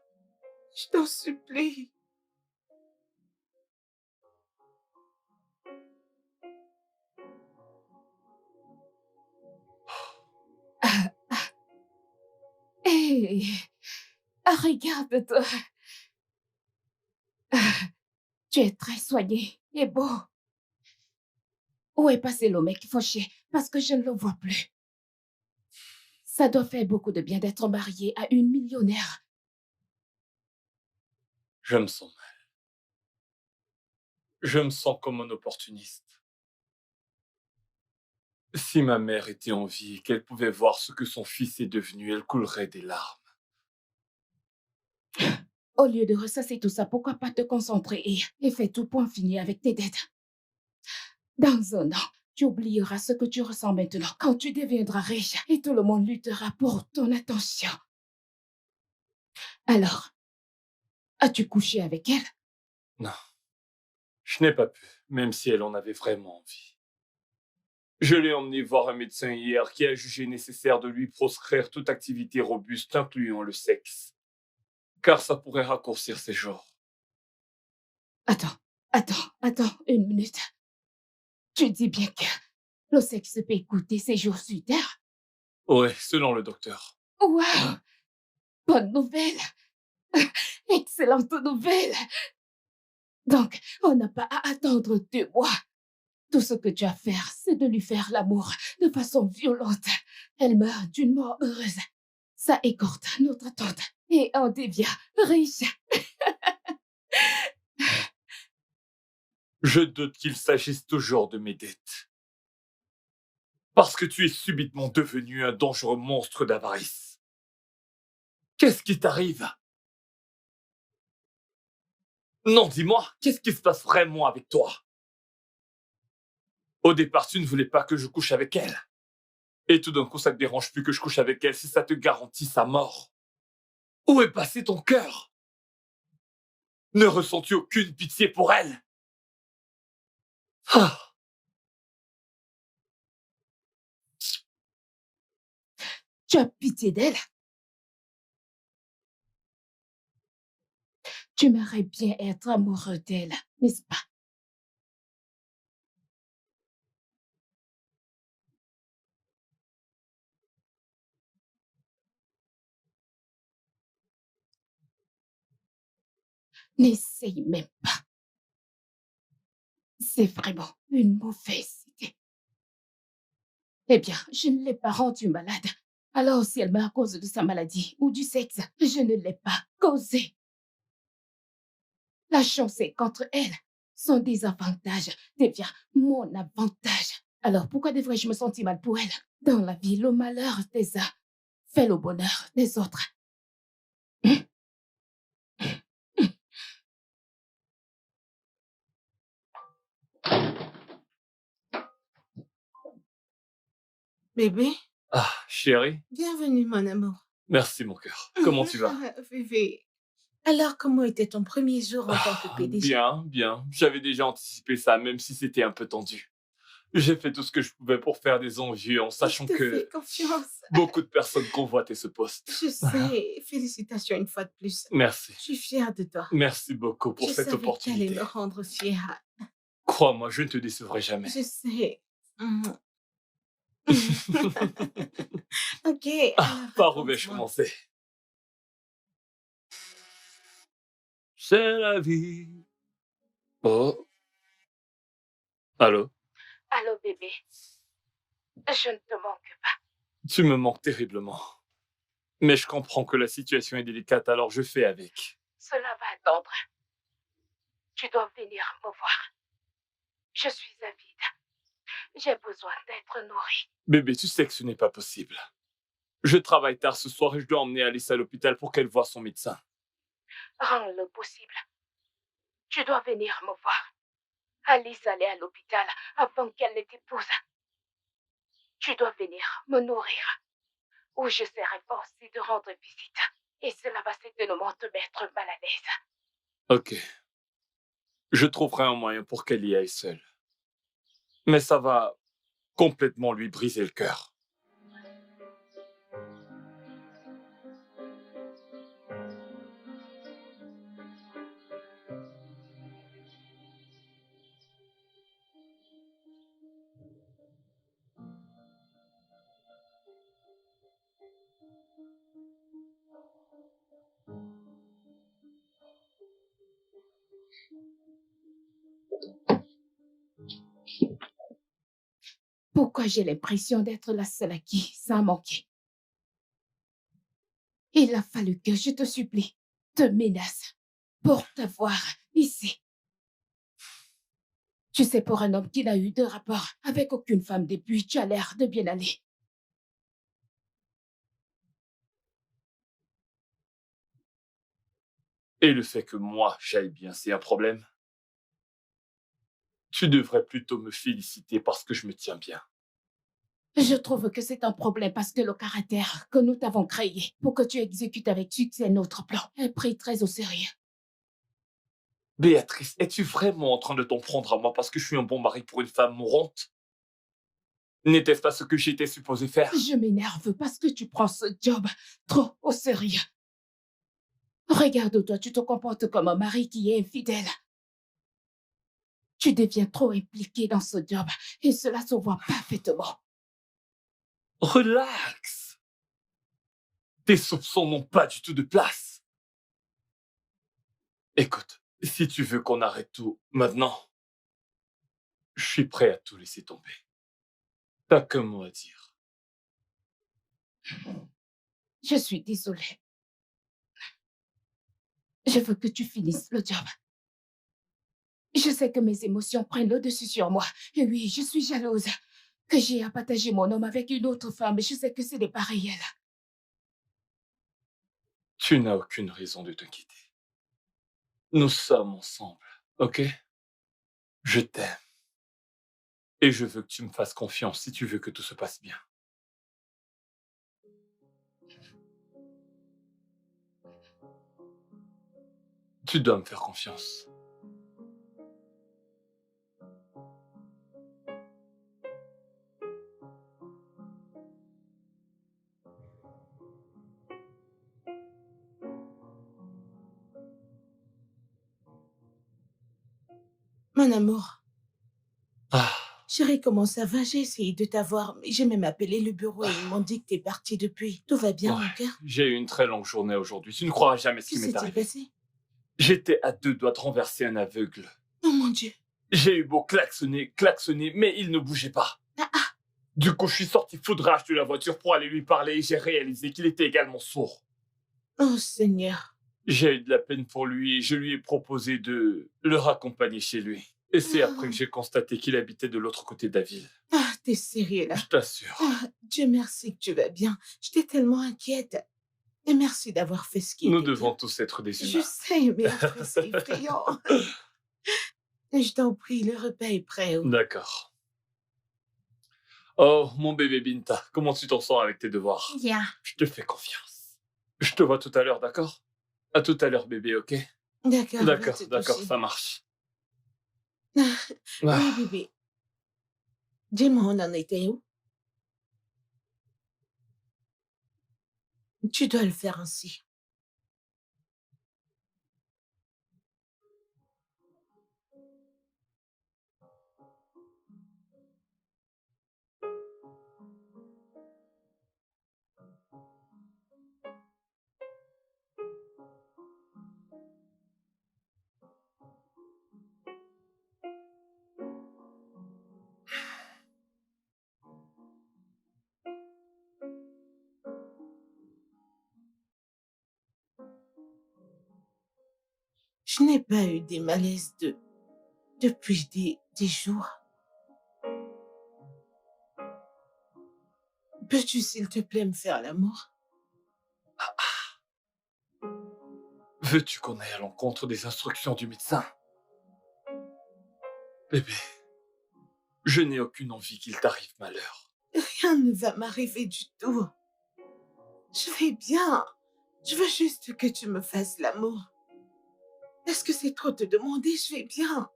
Je t'en supplie. Hé, regarde-toi. Tu es très soigné et beau. Où est passé le mec fauché? Parce que je ne le vois plus. Ça doit faire beaucoup de bien d'être marié à une millionnaire. Je me sens mal. Je me sens comme un opportuniste. Si ma mère était en vie et qu'elle pouvait voir ce que son fils est devenu, elle coulerait des larmes. Au lieu de ressasser tout ça, pourquoi pas te concentrer et faire tout pour en finir avec tes dettes? Dans un an, tu oublieras ce que tu ressens maintenant quand tu deviendras riche et tout le monde luttera pour ton attention. Alors, as-tu couché avec elle? Non. Je n'ai pas pu, même si elle en avait vraiment envie. Je l'ai emmené voir un médecin hier qui a jugé nécessaire de lui proscrire toute activité robuste, incluant le sexe, car ça pourrait raccourcir ses jours. Attends, une minute. Tu dis bien que le sexe peut écouter ses jours sur Terre? Ouais, selon le docteur. Waouh! Bonne nouvelle! Excellente nouvelle! Donc, on n'a pas à attendre 2 mois. Tout ce que tu as à faire, c'est de lui faire l'amour de façon violente. Elle meurt d'une mort heureuse. Ça écourte notre attente et on devient riche. Je doute qu'il s'agisse toujours de mes dettes. Parce que tu es subitement devenu un dangereux monstre d'avarice. Qu'est-ce qui t'arrive? Non, dis-moi, qu'est-ce qui se passe vraiment avec toi? Au départ, tu ne voulais pas que je couche avec elle. Et tout d'un coup, ça te dérange plus que je couche avec elle si ça te garantit sa mort. Où est passé ton cœur? Ne ressens-tu aucune pitié pour elle? Ah. Tu as pitié d'elle? Tu aimerais bien être amoureux d'elle, n'est-ce pas? N'essaye même pas. C'est vraiment une mauvaise idée. Eh bien, je ne l'ai pas rendue malade. Alors, si elle meurt à cause de sa maladie ou du sexe, je ne l'ai pas causée. La chance est qu'entre elles, son désavantage devient mon avantage. Alors, pourquoi devrais-je me sentir mal pour elle? Dans la vie, le malheur des uns fait le bonheur des autres. Bébé, Ah, chérie, bienvenue, mon amour. merci mon cœur. Comment tu vas? Bébé, alors comment était ton premier jour en tant que PDG? Bien. J'avais déjà anticipé ça, même si c'était un peu tendu. J'ai fait tout ce que je pouvais pour faire des envieux en sachant Je te fais que confiance. beaucoup de personnes convoitaient ce poste. Je sais. Félicitations une fois de plus. Merci. Je suis fière de toi. Merci beaucoup pour Je cette savais que tu allais opportunité. me rendre fière. Crois-moi, je ne te décevrai jamais. Je sais. Ok. Par où vais-je raconte-moi. commencer? C'est la vie. Oh. Allô? Allô, bébé. Je ne te manque pas. Tu me manques terriblement. Mais je comprends que la situation est délicate, alors je fais avec. Cela va attendre. Tu dois venir me voir. Je suis avide. J'ai besoin d'être nourrie. Bébé, tu sais que ce n'est pas possible. Je travaille tard ce soir et je dois emmener Alice à l'hôpital pour qu'elle voie son médecin. Rends-le possible. Tu dois venir me voir. Alice allait à l'hôpital avant qu'elle ne t'épouse. Tu dois venir me nourrir. Ou je serai forcée de rendre visite. Et cela va certainement te mettre mal à l'aise. Ok. Je trouverai un moyen pour qu'elle y aille seule. Mais ça va complètement lui briser le cœur. Pourquoi j'ai l'impression d'être la seule à qui ça a manqué? Il a fallu que je te supplie, te menace, pour t'avoir ici. Tu sais, pour un homme qui n'a eu de rapport avec aucune femme depuis, tu as l'air de bien aller. Et le fait que moi, j'aille bien, c'est un problème. Tu devrais plutôt me féliciter parce que je me tiens bien. Je trouve que c'est un problème parce que le caractère que nous t'avons créé pour que tu exécutes avec succès notre plan est pris très au sérieux. Béatrice, es-tu vraiment en train de t'en prendre à moi parce que je suis un bon mari pour une femme mourante? N'était-ce pas ce que j'étais supposé faire? Je m'énerve parce que tu prends ce job trop au sérieux. Regarde-toi, tu te comportes comme un mari qui est infidèle. Tu deviens trop impliqué dans ce job et cela se voit parfaitement. Relax. Tes soupçons n'ont pas du tout de place. Écoute, si tu veux qu'on arrête tout maintenant, je suis prêt à tout laisser tomber. T'as qu'un mot à dire. Je suis désolée. Je veux que tu finisses le job. Je sais que mes émotions prennent le dessus sur moi. Et oui, je suis jalouse. Que j'ai à partager mon homme avec une autre femme, je sais que ce n'est pas réel. Tu n'as aucune raison de t'inquiéter. Nous sommes ensemble, ok? Je t'aime. Et je veux que tu me fasses confiance si tu veux que tout se passe bien. Tu dois me faire confiance. Mon amour, Ah, chérie, comment ça va? J'ai essayé de t'avoir, mais j'ai même appelé le bureau et ils m'ont dit que t'es partie depuis. Tout va bien, ouais. mon cœur? J'ai eu une très longue journée aujourd'hui. Tu ne croiras jamais ce Que qui m'est s'est-il arrivé. passé? J'étais à 2 doigts de renverser un aveugle. Oh mon Dieu. J'ai eu beau klaxonner, mais il ne bougeait pas. Ah, ah. Du coup, je suis sorti foudrage de la voiture pour aller lui parler et j'ai réalisé qu'il était également sourd. Oh Seigneur. J'ai eu de la peine pour lui et je lui ai proposé de le raccompagner chez lui. Et c'est après que j'ai constaté qu'il habitait de l'autre côté de la ville. Ah, t'es sérieux là? Je t'assure. Ah, Dieu merci que tu vas bien. J'étais tellement inquiète. Et merci d'avoir fait ce qui Nous était devons bien. tous être des Je humains. sais, mais après c'est effrayant. Je t'en prie, le repas est prêt. Oh. D'accord. Oh, mon bébé Binta, comment tu t'en sors avec tes devoirs? Bien. Je te fais confiance. Je te vois tout à l'heure, d'accord? À tout à l'heure, bébé, ok? D'accord. D'accord, va te d'accord, toucher. ça marche. Oui, Ah. bébé. Dis-moi, on en était où? Tu dois le faire ainsi. Je n'ai pas eu des malaises depuis des jours. Peux-tu, s'il te plaît, me faire l'amour? Veux-tu qu'on aille à l'encontre des instructions du médecin? Bébé, je n'ai aucune envie qu'il t'arrive malheur. Rien ne va m'arriver du tout. Je vais bien. Je veux juste que tu me fasses l'amour. Est-ce que c'est trop te demander? Je vais bien.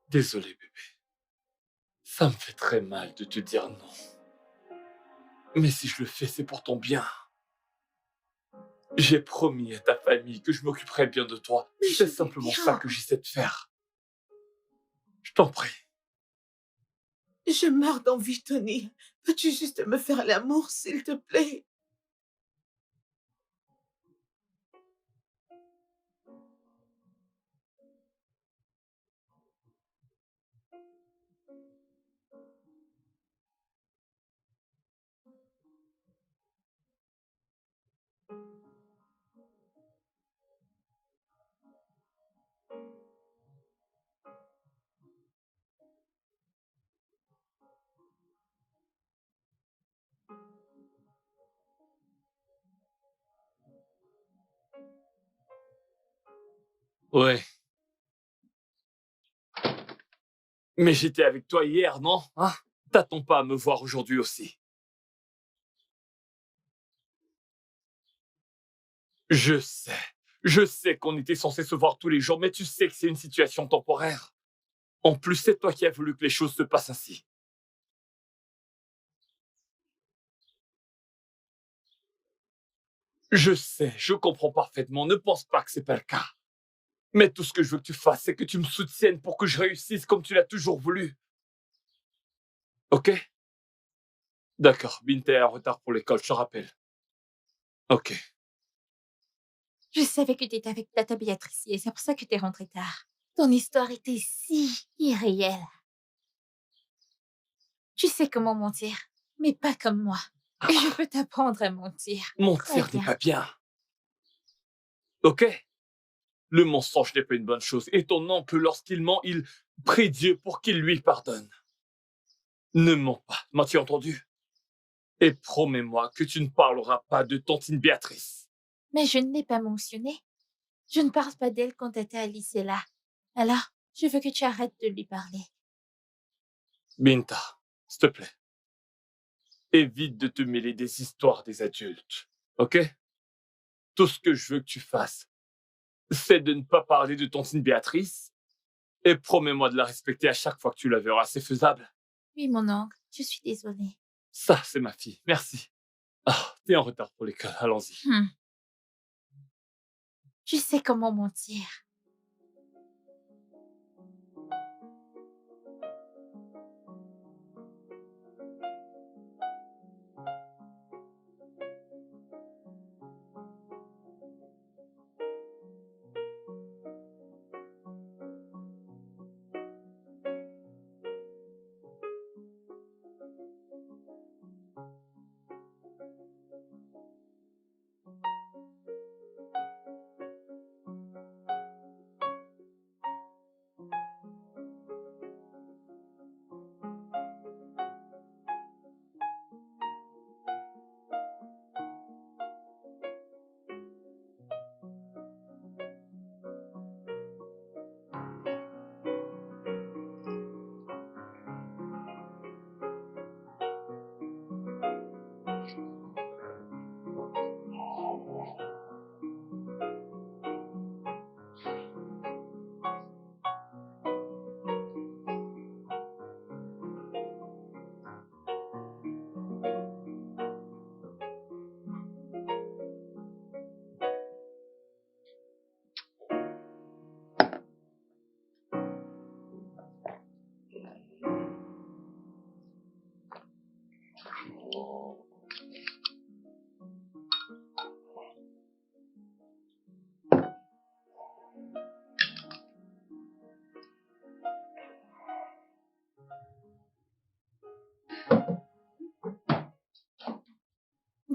Désolé, bébé. Ça me fait très mal de te dire non. Mais si je le fais, c'est pour ton bien. J'ai promis à ta famille que je m'occuperai bien de toi. Mais je C'est vais simplement bien. ça que j'essaie de faire. Je t'en prie. Je meurs d'envie, Tony. Peux-tu juste me faire l'amour, s'il te plaît? Ouais. Mais j'étais avec toi hier, non? Hein? T'attends pas à me voir aujourd'hui aussi. Je sais. Je sais qu'on était censé se voir tous les jours, mais tu sais que c'est une situation temporaire. En plus, c'est toi qui as voulu que les choses se passent ainsi. Je sais, je comprends parfaitement. Ne pense pas que c'est pas le cas. Mais tout ce que je veux que tu fasses, c'est que tu me soutiennes pour que je réussisse comme tu l'as toujours voulu. Ok? D'accord, Binta est en retard pour l'école, je te rappelle. Ok. Je savais que tu étais avec Tata Béatrice et c'est pour ça que tu es rentrée tard. Ton histoire était si irréelle. Tu sais comment mentir, mais pas comme moi. Et je peux t'apprendre à mentir. Mentir Très n'est bien. pas bien. Ok? Le mensonge n'est pas une bonne chose. Et ton oncle, lorsqu'il ment, il prie Dieu pour qu'il lui pardonne. Ne mens pas, m'as-tu entendu? Et promets-moi que tu ne parleras pas de tantine Béatrice. Mais je ne l'ai pas mentionné. Je ne parle pas d'elle quand Tata Alice est là. Alors, je veux que tu arrêtes de lui parler. Binta, s'il te plaît, évite de te mêler des histoires des adultes, ok? Tout ce que je veux que tu fasses, c'est de ne pas parler de tantine Béatrice et promets-moi de la respecter à chaque fois que tu la verras. C'est faisable? Oui, mon oncle, je suis désolée. Ça, c'est ma fille. Merci. Ah, t'es en retard pour l'école. Allons-y. Je sais comment mentir.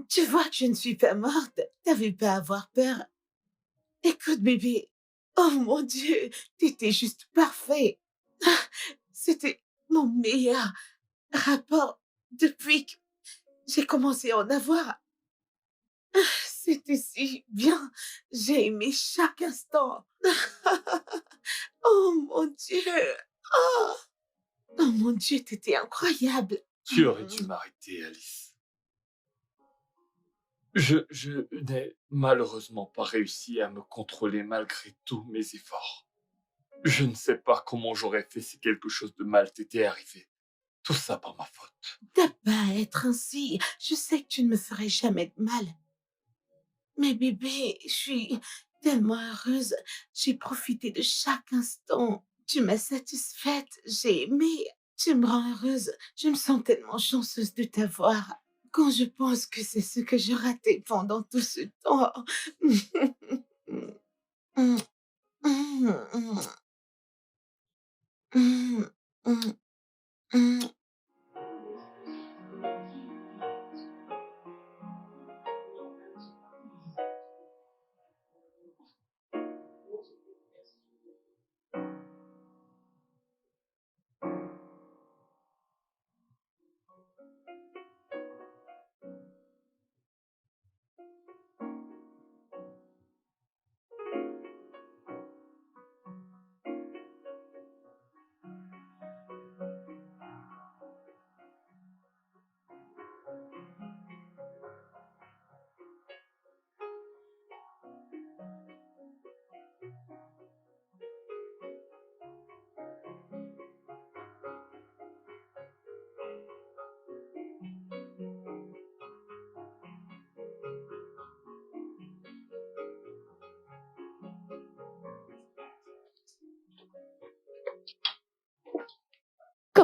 Tu vois que je ne suis pas morte. T'avais pas à avoir peur. Écoute, bébé. Oh mon Dieu, t'étais juste parfait. C'était mon meilleur rapport depuis que j'ai commencé à en avoir. C'était si bien. J'ai aimé chaque instant. Oh mon Dieu. Oh, oh mon Dieu, t'étais incroyable. Tu aurais dû m'arrêter, Alice. Je n'ai malheureusement pas réussi à me contrôler malgré tous mes efforts. Je ne sais pas comment j'aurais fait si quelque chose de mal t'était arrivé. Tout ça par ma faute. T'as pas à être ainsi. Je sais que tu ne me ferais jamais de mal. Mais bébé, je suis tellement heureuse. J'ai profité de chaque instant. Tu m'as satisfaite. J'ai aimé. Tu me rends heureuse. Je me sens tellement chanceuse de t'avoir. Quand je pense que c'est ce que j'ai raté pendant tout ce temps.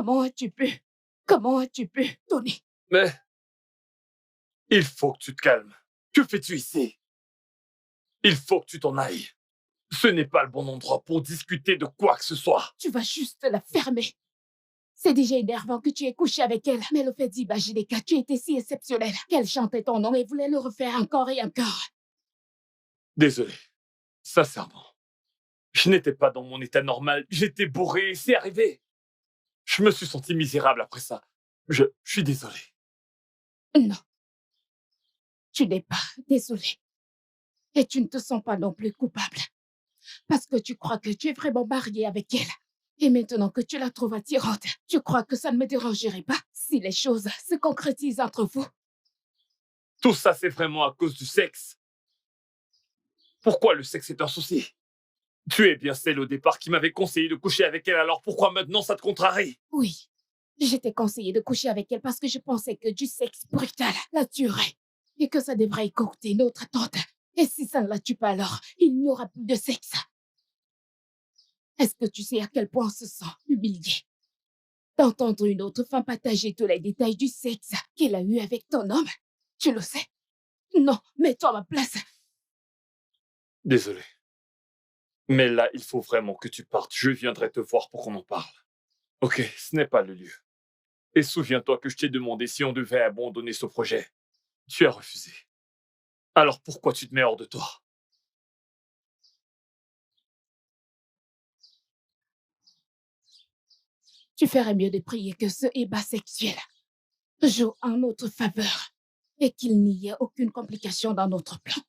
Comment as-tu pu? Comment as-tu pu, Tony? Mais il faut que tu te calmes. Que fais-tu ici? Il faut que tu t'en ailles. Ce n'est pas le bon endroit pour discuter de quoi que ce soit. Tu vas juste la fermer. C'est déjà énervant que tu aies couché avec elle. Mais le fait d'imaginer que tu étais si exceptionnelle, qu'elle chantait ton nom et voulait le refaire encore et encore. Désolé. Sincèrement. Je n'étais pas dans mon état normal. J'étais bourré et c'est arrivé. Je me suis senti misérable après ça. Je suis désolé. Non. Tu n'es pas désolé. Et tu ne te sens pas non plus coupable. Parce que tu crois que tu es vraiment marié avec elle. Et maintenant que tu la trouves attirante, tu crois que ça ne me dérangerait pas si les choses se concrétisent entre vous? Tout ça, c'est vraiment à cause du sexe. Pourquoi le sexe est un souci? Tu es bien celle au départ qui m'avait conseillé de coucher avec elle, alors pourquoi maintenant ça te contrarie? Oui. Je t'ai conseillé de coucher avec elle parce que je pensais que du sexe brutal la tuerait. Et que ça devrait écourter notre attente. Et si ça ne la tue pas alors, il n'y aura plus de sexe. Est-ce que tu sais à quel point on se sent humilié d'entendre une autre femme partager tous les détails du sexe qu'elle a eu avec ton homme? Tu le sais? Non, mets-toi à ma place. Désolé. Mais là, il faut vraiment que tu partes. Je viendrai te voir pour qu'on en parle. Ok, ce n'est pas le lieu. Et souviens-toi que je t'ai demandé si on devait abandonner ce projet. Tu as refusé. Alors pourquoi tu te mets hors de toi? Tu ferais mieux de prier que ce ébat sexuel joue en notre faveur et qu'il n'y ait aucune complication dans notre plan.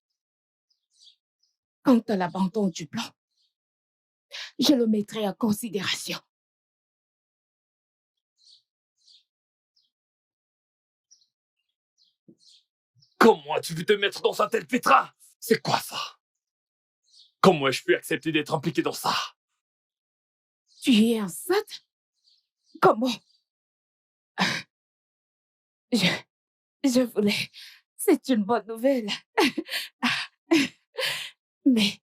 Quant à l'abandon du plan, je le mettrai en considération. Comment as-tu pu te mettre dans un tel pétrin? C'est quoi ça? Comment ai-je pu accepter d'être impliqué dans ça? Tu es enceinte? Comment? Je voulais... C'est une bonne nouvelle. Mais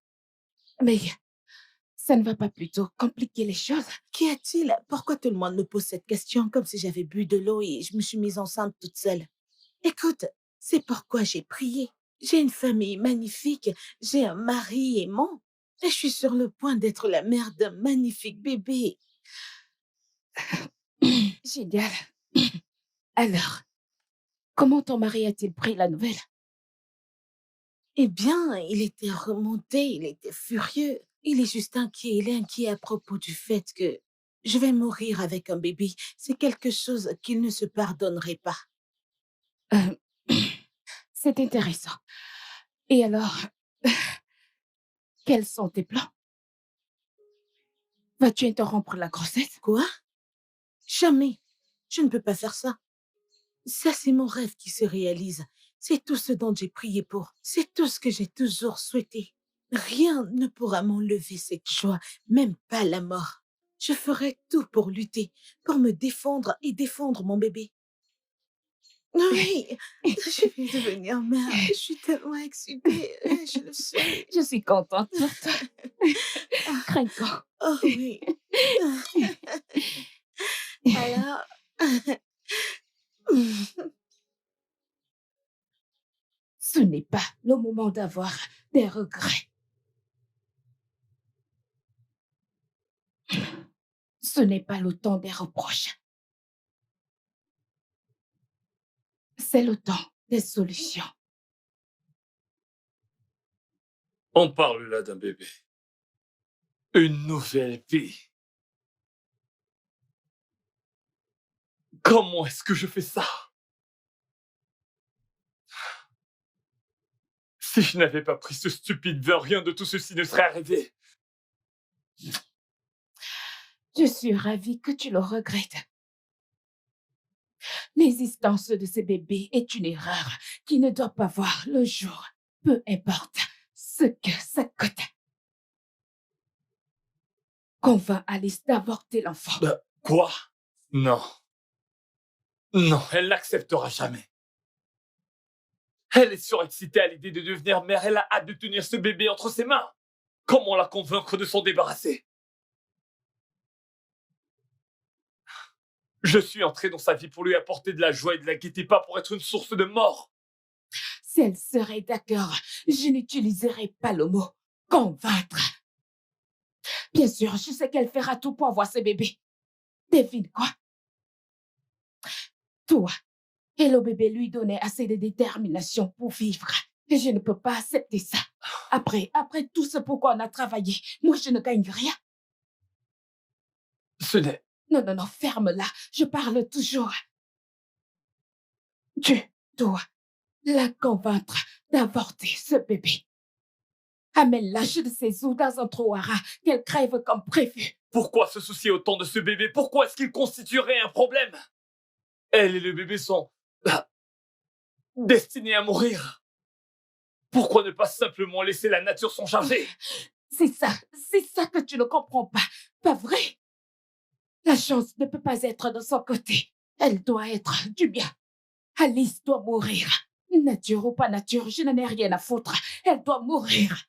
ça ne va pas plutôt compliquer les choses? Qu'y a-t-il? Pourquoi tout le monde me pose cette question comme si j'avais bu de l'eau et je me suis mise enceinte toute seule? Écoute, c'est pourquoi j'ai prié. J'ai une famille magnifique, j'ai un mari aimant et je suis sur le point d'être la mère d'un magnifique bébé. Génial. Alors, comment ton mari a-t-il pris la nouvelle? Eh bien, il était remonté, il était furieux. Il est juste inquiet, il est inquiet à propos du fait que je vais mourir avec un bébé. C'est quelque chose qu'il ne se pardonnerait pas. Euh, C'est intéressant. Et alors, quels sont tes plans? Vas-tu interrompre la grossesse? Quoi? Jamais. Je ne peux pas faire ça. Ça, c'est mon rêve qui se réalise. C'est tout ce dont j'ai prié pour. C'est tout ce que j'ai toujours souhaité. Rien ne pourra m'enlever cette joie, même pas la mort. Je ferai tout pour lutter, pour me défendre et défendre mon bébé. Oui, je vais devenir mère. Je suis tellement excitée, je le sais. Je suis contente pour toi. Craquant. Oh oui. Alors... Ce n'est pas le moment d'avoir des regrets. Ce n'est pas le temps des reproches. C'est le temps des solutions. On parle là d'un bébé. Une nouvelle vie. Comment est-ce que je fais ça? Si je n'avais pas pris ce stupide vin, rien de tout ceci ne serait arrivé. Je suis ravie que tu le regrettes. L'existence de ce bébé est une erreur qui ne doit pas voir le jour, peu importe ce que ça coûte. Convainc Alice d'avorter l'enfant. Quoi? Non. Non, elle n'acceptera jamais. Elle est surexcitée à l'idée de devenir mère. Elle a hâte de tenir ce bébé entre ses mains. Comment la convaincre de s'en débarrasser? Je suis entré dans sa vie pour lui apporter de la joie et de la gaieté, pas pour être une source de mort. Si elle serait d'accord, je n'utiliserai pas le mot convaincre. Bien sûr, je sais qu'elle fera tout pour avoir ce bébé. Devine quoi? Toi et le bébé lui donnaient assez de détermination pour vivre. Et je ne peux pas accepter ça. Après tout ce pour quoi on a travaillé, moi je ne gagne rien. Ce n'est... Non, ferme-la. Je parle toujours. Tu dois la convaincre d'avorter ce bébé. Amène-la je ne sais où dans un trou à rats, qu'elle crève comme prévu. Pourquoi se soucier autant de ce bébé? Pourquoi est-ce qu'il constituerait un problème? Elle et le bébé sont... destinés à mourir. Pourquoi ne pas simplement laisser la nature s'en charger? C'est ça que tu ne comprends pas vrai? La chance ne peut pas être de son côté. Elle doit être du mien. Alice doit mourir. Nature ou pas nature, je n'en ai rien à foutre. Elle doit mourir.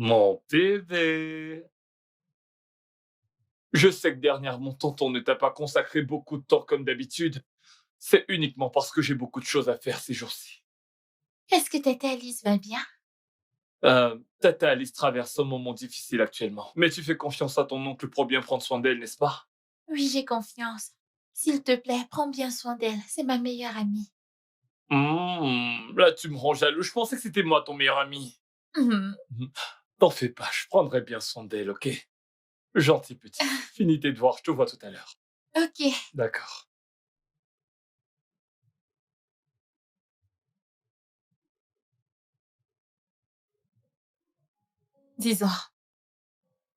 Mon bébé. Je sais que dernièrement, tonton ne t'a pas consacré beaucoup de temps comme d'habitude. C'est uniquement parce que j'ai beaucoup de choses à faire ces jours-ci. Est-ce que tata Alice va bien? Tata Alice traverse un moment difficile actuellement. Mais tu fais confiance à ton oncle pour bien prendre soin d'elle, n'est-ce pas? Oui, j'ai confiance. S'il te plaît, prends bien soin d'elle. C'est ma meilleure amie. Là, tu me rends jaloux. Je pensais que c'était moi ton meilleur ami. Mhm. T'en fais pas, je prendrai bien soin d'elle, ok? Gentil petit. Finis tes devoirs, je te vois tout à l'heure. Ok. D'accord. Disons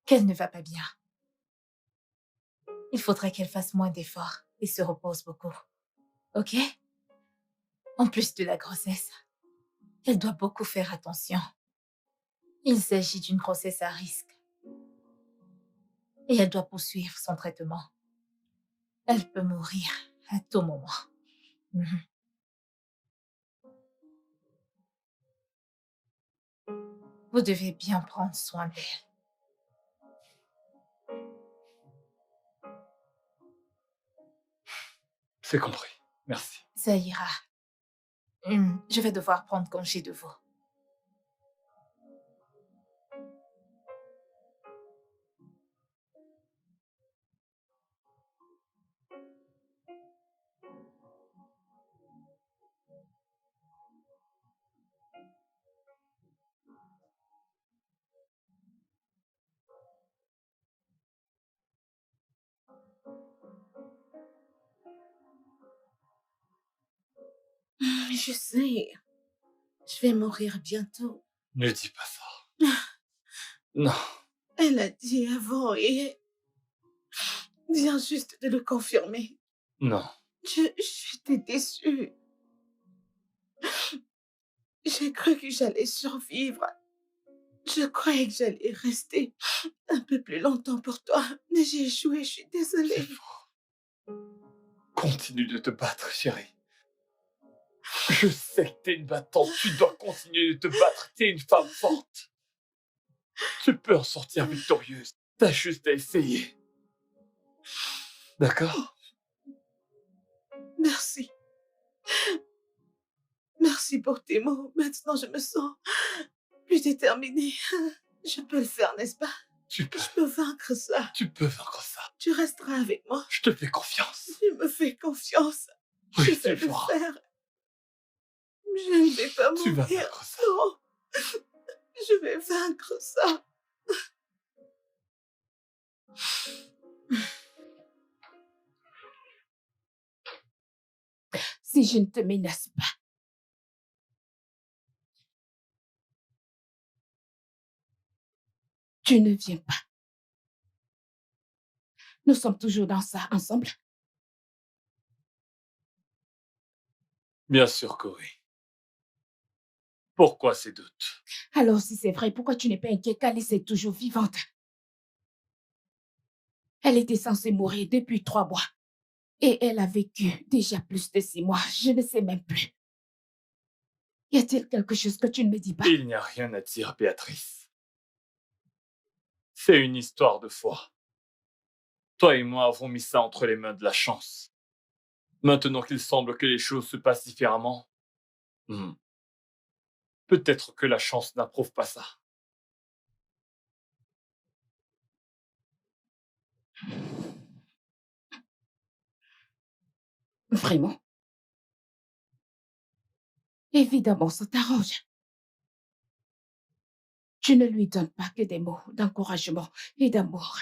qu'elle ne va pas bien. Il faudrait qu'elle fasse moins d'efforts et se repose beaucoup. Ok? En plus de la grossesse, elle doit beaucoup faire attention. Il s'agit d'une grossesse à risque. Et elle doit poursuivre son traitement. Elle peut mourir à tout moment. Mhm. Vous devez bien prendre soin d'elle. C'est compris. Merci. Ça ira. Je vais devoir prendre congé de vous. Je sais. Je vais mourir bientôt. Ne dis pas ça. Non. Elle a dit avant et vient juste de le confirmer. Non. J'étais déçue. J'ai cru que j'allais survivre. Je croyais que j'allais rester un peu plus longtemps pour toi, mais j'ai échoué, je suis C'est désolée. faux. Continue de te battre, chérie. Je sais que t'es une battante. Tu dois continuer de te battre. T'es une femme forte. Tu peux en sortir victorieuse. T'as juste à essayer. D'accord? Merci. Merci pour tes mots. Maintenant, je me sens plus déterminée. Je peux le faire, n'est-ce pas? Tu peux. Je peux vaincre ça. Tu peux vaincre ça. Tu resteras avec moi. Je te fais confiance. Tu me fais confiance. Oui, Je tu vais le pourras. faire. Je ne vais pas Tu vas mourir. vaincre ça. Non. Je vais vaincre ça. Si je ne te menace pas, tu ne viens pas. Nous sommes toujours dans ça ensemble. Bien sûr que oui. Pourquoi ces doutes? Alors si c'est vrai, pourquoi tu n'es pas inquiet qu'Alice est toujours vivante? Elle était censée mourir depuis 3 mois. Et elle a vécu déjà plus de 6 mois. Je ne sais même plus. Y a-t-il quelque chose que tu ne me dis pas? Il n'y a rien à dire, Béatrice. C'est une histoire de foi. Toi et moi avons mis ça entre les mains de la chance. Maintenant qu'il semble que les choses se passent différemment, peut-être que la chance n'approuve pas ça. Vraiment? Évidemment, ça t'arrange. Tu ne lui donnes pas que des mots d'encouragement et d'amour.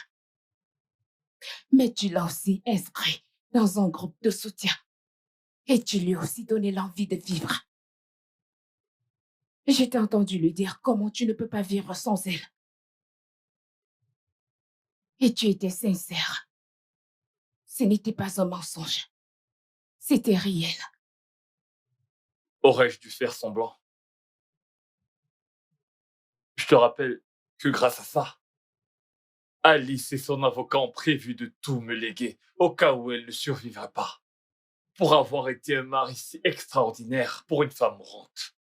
Mais tu l'as aussi inscrit dans un groupe de soutien. Et tu lui as aussi donné l'envie de vivre. Je t'ai entendu lui dire comment tu ne peux pas vivre sans elle. Et tu étais sincère. Ce n'était pas un mensonge. C'était réel. Aurais-je dû faire semblant? Je te rappelle que grâce à ça, Alice et son avocat ont prévu de tout me léguer au cas où elle ne survivrait pas. Pour avoir été un mari si extraordinaire pour une femme mourante.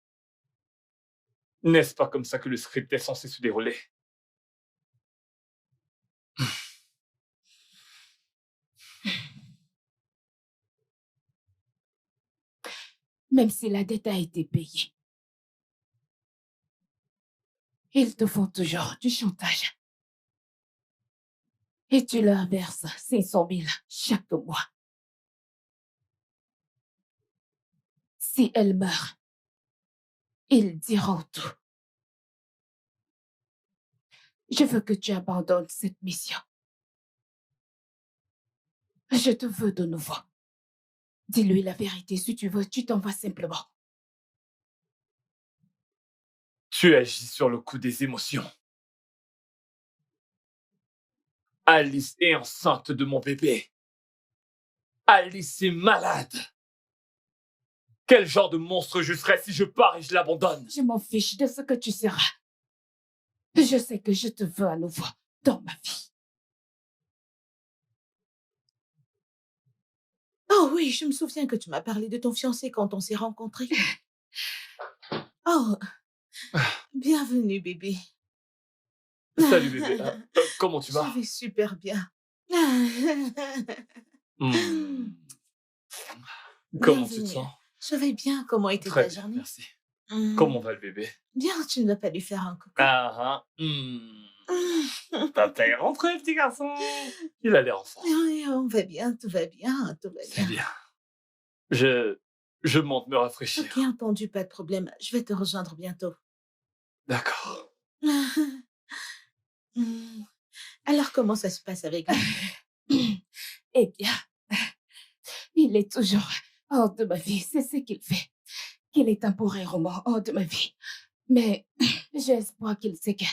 N'est-ce pas comme ça que le script est censé se dérouler? Même si la dette a été payée. Ils te font toujours du chantage. Et tu leur verses 500 000 chaque mois. Si elle meurt, ils diront tout. Je veux que tu abandonnes cette mission. Je te veux de nouveau. Dis-lui la vérité. Si tu veux, tu t'en vas simplement. Tu agis sur le coup des émotions. Alice est enceinte de mon bébé. Alice est malade. Quel genre de monstre je serais si je pars et je l'abandonne? Je m'en fiche de ce que tu seras. Je sais que je te veux à nouveau dans ma vie. Oh oui, je me souviens que tu m'as parlé de ton fiancé quand on s'est rencontrés. Oh, bienvenue, bébé. Salut bébé. Comment tu vas? Je vais super bien. Comment tu te Bienvenue. sens? Je vais bien. Comment était Très ta bien, journée? merci. Comment va le bébé? Bien, tu ne vas pas lui faire un coucou. Papa est rentré, petit garçon. Il a l'air en forme. Oui, on va bien, tout va bien, tout va C'est bien. bien. Je monte me rafraîchir. Ok, entendu, pas de problème. Je vais te rejoindre bientôt. D'accord. Alors, comment ça se passe avec lui? Eh bien, il est toujours hors de ma vie. C'est ce qu'il fait. Qu'il est temporairement hors de ma vie. Mais j'ai espoir qu'il sait que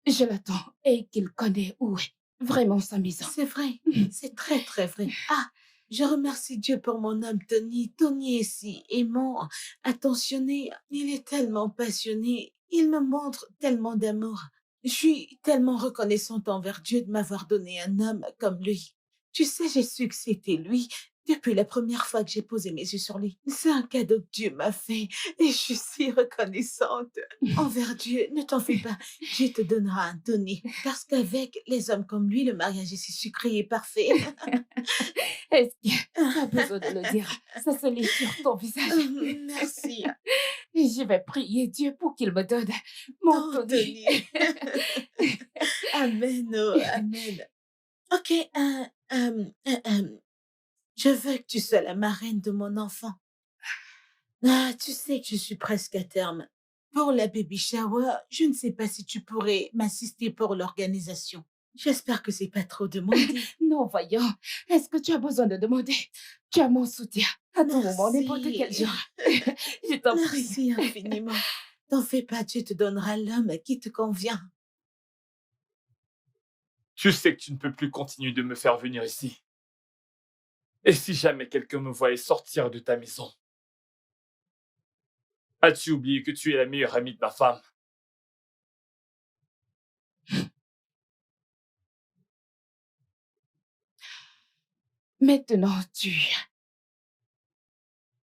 je l'attends et qu'il connaît où est vraiment sa maison. C'est vrai, c'est très, très vrai. Ah, je remercie Dieu pour mon homme Tony. Tony est si aimant, attentionné. Il est tellement passionné. Il me montre tellement d'amour. Je suis tellement reconnaissante envers Dieu de m'avoir donné un homme comme lui. Tu sais, j'ai su que c'était lui depuis la première fois que j'ai posé mes yeux sur lui. C'est un cadeau que Dieu m'a fait et je suis si reconnaissante. Envers Dieu, ne t'en fais pas. Dieu te donnera un Tony. Parce qu'avec les hommes comme lui, le mariage est si sucré et parfait. Est-ce que tu as besoin de le dire? Ça se lit sur ton visage. Merci. Et je vais prier Dieu pour qu'il me donne mon Tony. Amen, oh, amen. Ok, je veux que tu sois la marraine de mon enfant. Ah, tu sais que je suis presque à terme. Pour la baby shower, je ne sais pas si tu pourrais m'assister pour l'organisation. J'espère que c'est pas trop demandé. Non, voyons. Est-ce que tu as besoin de demander? Tu as mon soutien à tout moment, Merci. n'importe quel jour. Je t'en prie. Merci infiniment. T'en fais pas, Dieu te donnera l'homme qui te convient. Tu sais que tu ne peux plus continuer de me faire venir ici. Et si jamais quelqu'un me voyait sortir de ta maison, as-tu oublié que tu es la meilleure amie de ma femme? Maintenant, tu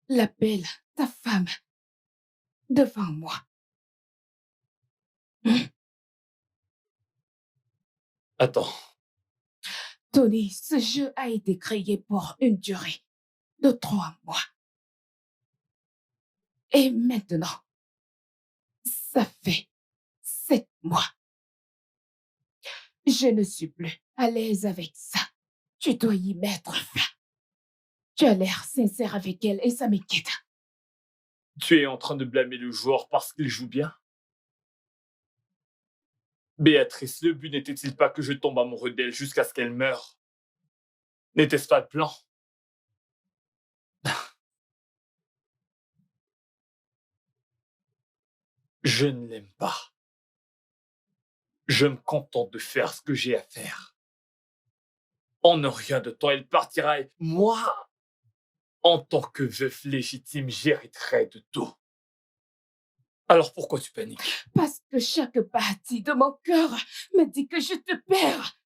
l'appelles ta femme devant moi. Attends, Tony, ce jeu a été créé pour une durée de 3 mois. Et maintenant, ça fait 7 mois. Je ne suis plus à l'aise avec ça. Tu dois y mettre fin. Tu as l'air sincère avec elle et ça m'inquiète. tu es en train de blâmer le joueur parce qu'il joue bien? Béatrice, le but n'était-il pas que je tombe amoureux d'elle jusqu'à ce qu'elle meure? N'était-ce pas le plan? Je ne l'aime pas. Je me contente de faire ce que j'ai à faire. En ne rien de temps, elle partira et moi, en tant que veuf légitime, j'hériterai de tout. Alors pourquoi tu paniques? Parce que chaque partie de mon cœur me dit que je te perds.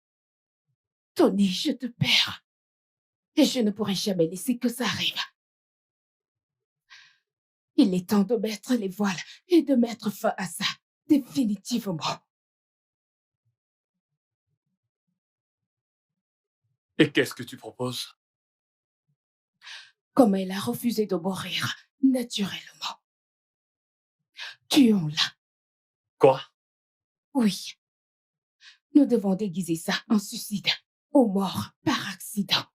Tony, je te perds. Et je ne pourrai jamais laisser que ça arrive. Il est temps de mettre les voiles et de mettre fin à ça, définitivement. Et qu'est-ce que tu proposes? Comme elle a refusé de mourir naturellement. Tuons-la. Quoi? Oui. Nous devons déguiser ça en suicide ou mort par accident.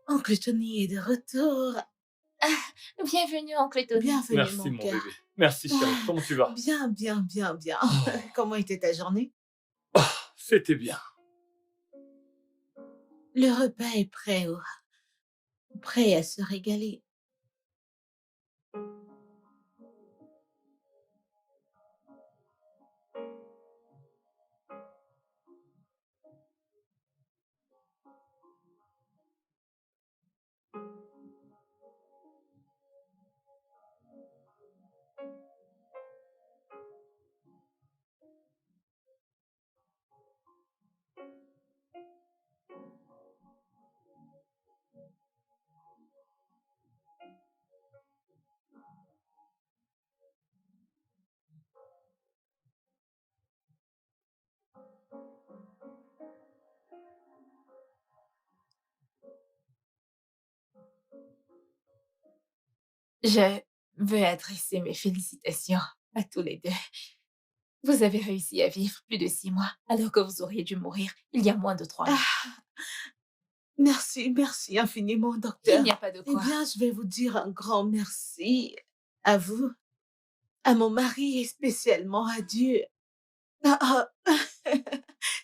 Oncle Tony est de retour. Bienvenue, oncle Tony. Bienvenue, Merci mon mon cœur. bébé. Merci chérie. Comment tu vas? Bien, bien, bien, bien. Comment était ta journée? C'était bien. Le repas est prêt, prêt à se régaler. Je veux adresser mes félicitations à tous les deux. Vous avez réussi à vivre plus de 6 mois, alors que vous auriez dû mourir il y a moins de 3 mois. Merci, merci infiniment, Il docteur. n'y a pas de Eh quoi. bien, je vais vous dire un grand merci à vous, à mon mari et spécialement à Dieu. Ah, ah.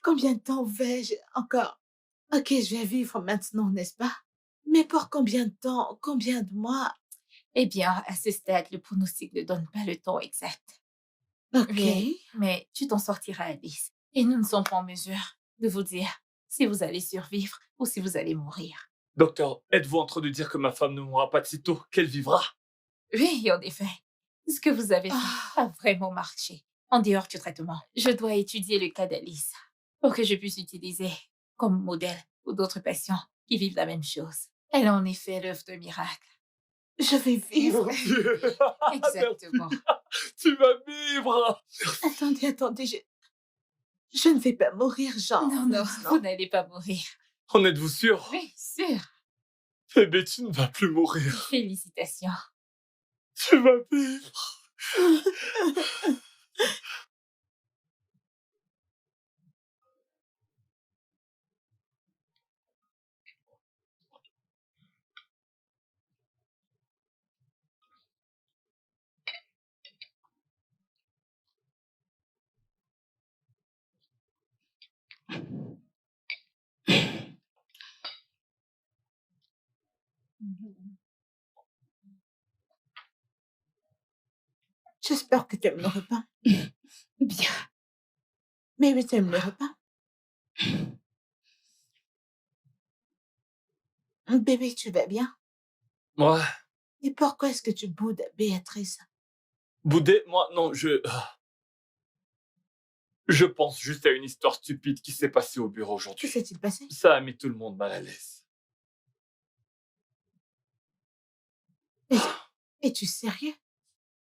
Combien de temps vais-je encore? Ok, je vais vivre maintenant, n'est-ce pas? Mais pour combien de temps? Combien de mois? Eh bien, à ce stade, le pronostic ne donne pas le temps exact. Ok. Mais tu t'en sortiras, Alice. Et nous ne sommes pas en mesure de vous dire si vous allez survivre ou si vous allez mourir. Docteur, êtes-vous en train de dire que ma femme ne mourra pas de sitôt, qu'elle vivra? Oui, en effet. Ce que vous avez fait Ah, a vraiment marché. En dehors du traitement, je dois étudier le cas d'Alice pour que je puisse l'utiliser comme modèle pour d'autres patients qui vivent la même chose. Elle a en effet l'œuvre de miracle. je vais vivre. Mon Dieu! Exactement. Tu vas vivre! Attendez, je ne vais pas mourir, genre. Non, vous n'allez pas mourir. En êtes-vous sûr? Oui, sûr. Bébé, tu ne vas plus mourir. Félicitations. Tu vas vivre. J'espère que tu aimes le repas. Bien. Mais oui, tu aimes le repas. Bébé, tu vas bien? Ouais. Et pourquoi est-ce que tu boudes, Béatrice? Boudet, moi, non, je pense juste à une histoire stupide qui s'est passée au bureau Que aujourd'hui. s'est-il passé? Ça a mis tout le monde mal à l'aise. Es-tu sérieux?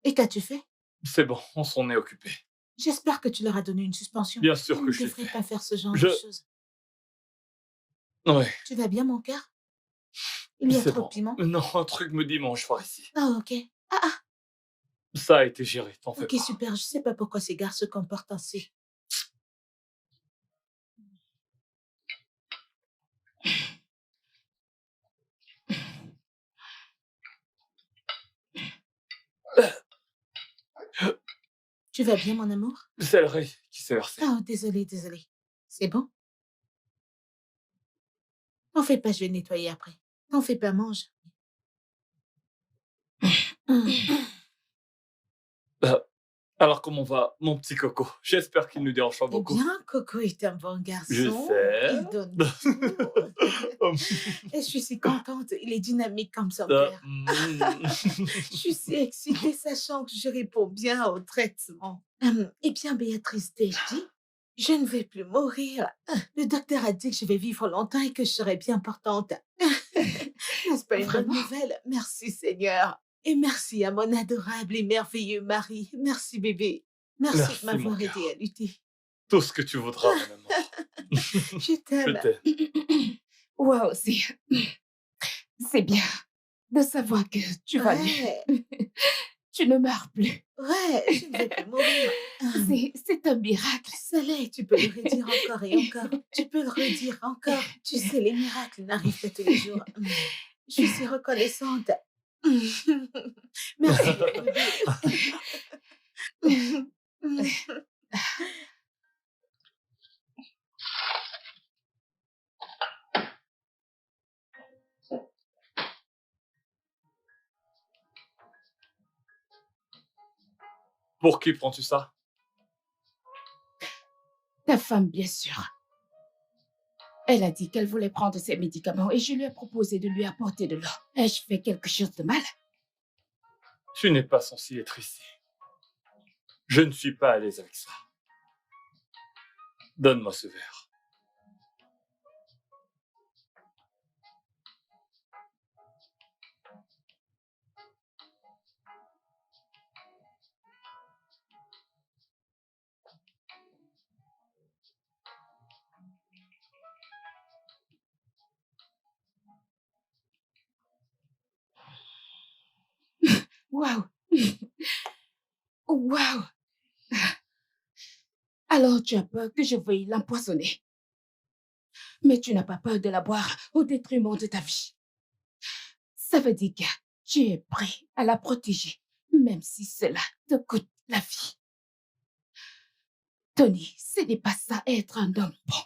Et qu'as-tu fait? C'est bon, on s'en est occupé. J'espère que tu leur as donné une suspension. Bien sûr Tu que ne je l'ai devrais fait. pas faire ce genre Je- de choses. Ouais, Tu vas bien, mon cœur? Il y a c'est trop bon. de piment? Non, un truc me dit mange fort ici. Ah, ok. Ah, Ça a été géré, t'en fais ok, pas. super. Je sais pas pourquoi ces gars se comportent ainsi. Tu vas bien, mon amour? C'est le riz qui s'est versé. Oh, désolé. C'est bon? T'en fais pas, je vais nettoyer après. T'en fais pas, mange. Euh, Alors comment va mon petit coco? J'espère qu'il ne dérange pas Eh beaucoup. bien, Coco est un bon Je garçon. sais. Il donne tout. Et je suis si contente. Il est dynamique comme son père. Je suis si excitée, sachant que je réponds bien au traitement. Eh bien, Béatrice, t'ai-je dit, je ne vais plus mourir. Le docteur a dit que je vais vivre longtemps et que je serai bien portante. N'est-ce pas une bonne Vraiment? nouvelle? Merci, Seigneur. Et merci à mon adorable et merveilleux mari. Merci, bébé. Merci de Merci, mon m'avoir cœur. aidé à lutter. Tout ce que tu voudras, mon amour. Je Je t'aime. t'aime. Moi aussi. C'est bien de savoir que tu vas Ouais, mieux. Tu ne meurs plus. ouais, je ne vais plus mourir. C'est un miracle. Ça l'est, tu peux le redire encore et encore. Tu peux le redire encore. Tu sais, les miracles n'arrivent pas tous les jours. Je suis si reconnaissante. Merci, bébé. Pour qui prends-tu ça? Ta femme, bien sûr. Elle a dit qu'elle voulait prendre ses médicaments et je lui ai proposé de lui apporter de l'eau. Ai-je fait quelque chose de mal? Tu n'es pas censé être ici. Je ne suis pas à l'aise avec ça. Donne-moi ce verre. Waouh! Waouh! Alors tu as peur que je veuille l'empoisonner. Mais tu n'as pas peur de la boire au détriment de ta vie. Ça veut dire que tu es prêt à la protéger, même si cela te coûte la vie. Tony, ce n'est pas ça être un homme bon.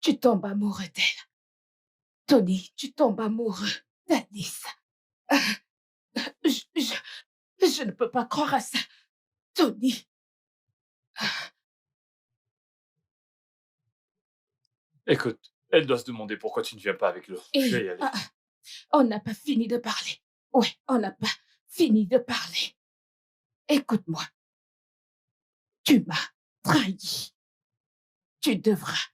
Tu tombes amoureux d'elle. Tony, tu tombes amoureux d'Alice. Je ne peux pas croire à ça. Tony. Écoute, elle doit se demander pourquoi tu ne viens pas avec nous. Je vais y aller. On n'a pas fini de parler. Ouais, on n'a pas fini de parler. Écoute-moi. Tu m'as trahi. Tu devras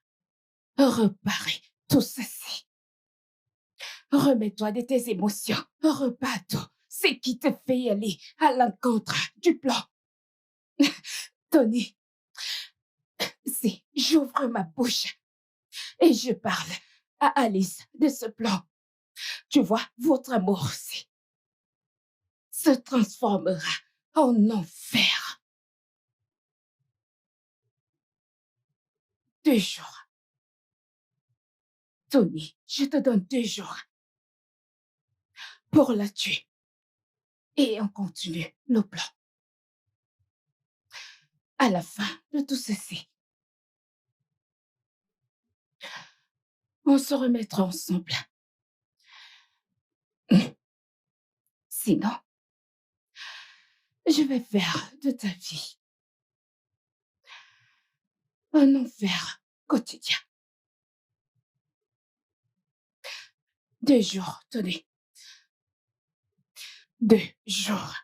réparer tout ceci. Remets-toi de tes émotions. Repars tout ce qui te fait aller à l'encontre du plan. Tony, si j'ouvre ma bouche et je parle à Alice de ce plan, tu vois, votre amour aussi se transformera en enfer. 2 jours. Tony, je te donne 2 jours pour la tuer. Et on continue le plan. À la fin de tout ceci, on se remettra ensemble. Sinon, je vais faire de ta vie un enfer quotidien. 2 jours, Tony. 2 jours.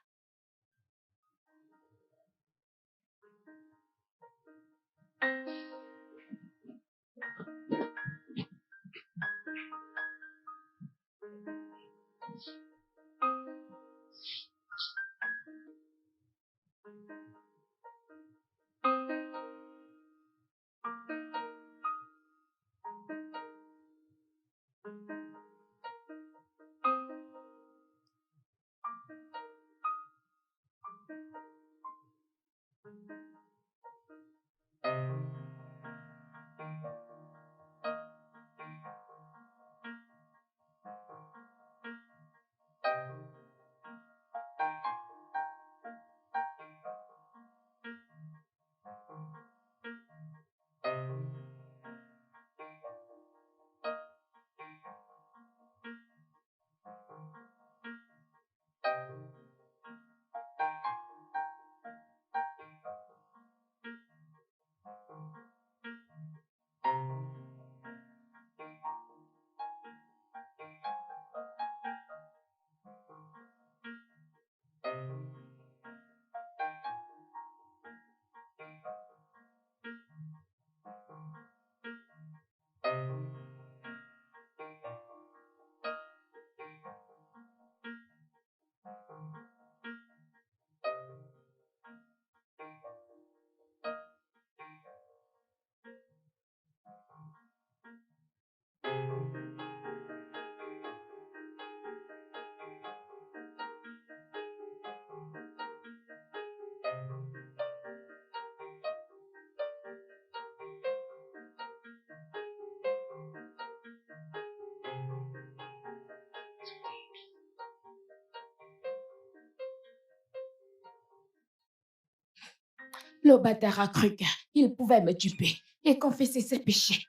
Le bâtard a cru qu'il pouvait me duper et confesser ses péchés.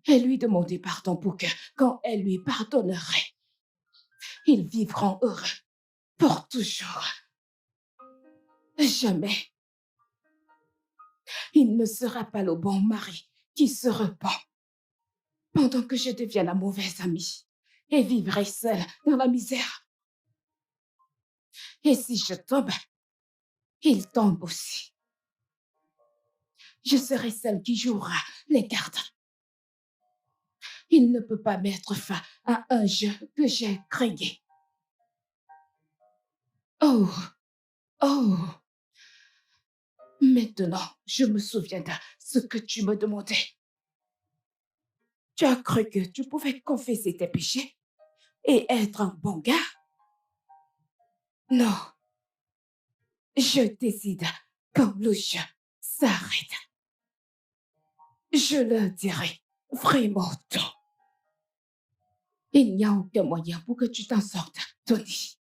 Et lui demander pardon pour que, quand elle lui pardonnerait, ils vivront heureux pour toujours. Jamais. Il ne sera pas le bon mari qui se repent pendant que je deviens la mauvaise amie et vivrai seule dans la misère. Et si je tombe, il tombe aussi. Je serai celle qui jouera les gardes. Il ne peut pas mettre fin à un jeu que j'ai créé. Oh, oh. Maintenant, je me souviens de ce que tu me demandais. Tu as cru que tu pouvais confesser tes péchés et être un bon gars? Non. Je décide quand le jeu s'arrête. Je le dirai vraiment tôt. Il n'y a aucun moyen pour que tu t'en sortes, Tony.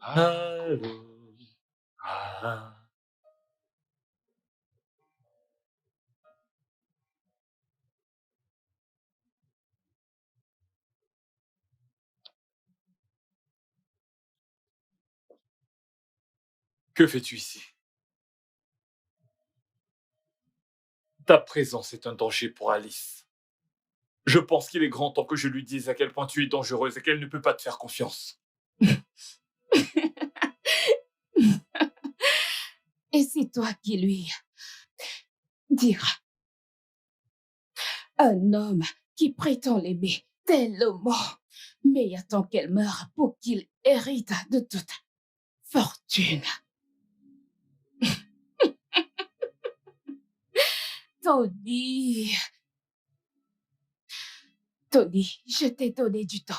Allô. Ah. Que fais-tu ici? Ta présence est un danger pour Alice. Je pense qu'il est grand temps que je lui dise à quel point tu es dangereuse et qu'elle ne peut pas te faire confiance. Et c'est toi qui lui diras. Un homme qui prétend l'aimer tellement, mais attend qu'elle meure pour qu'il hérite de toute fortune. Tony, Tony, je t'ai donné du temps.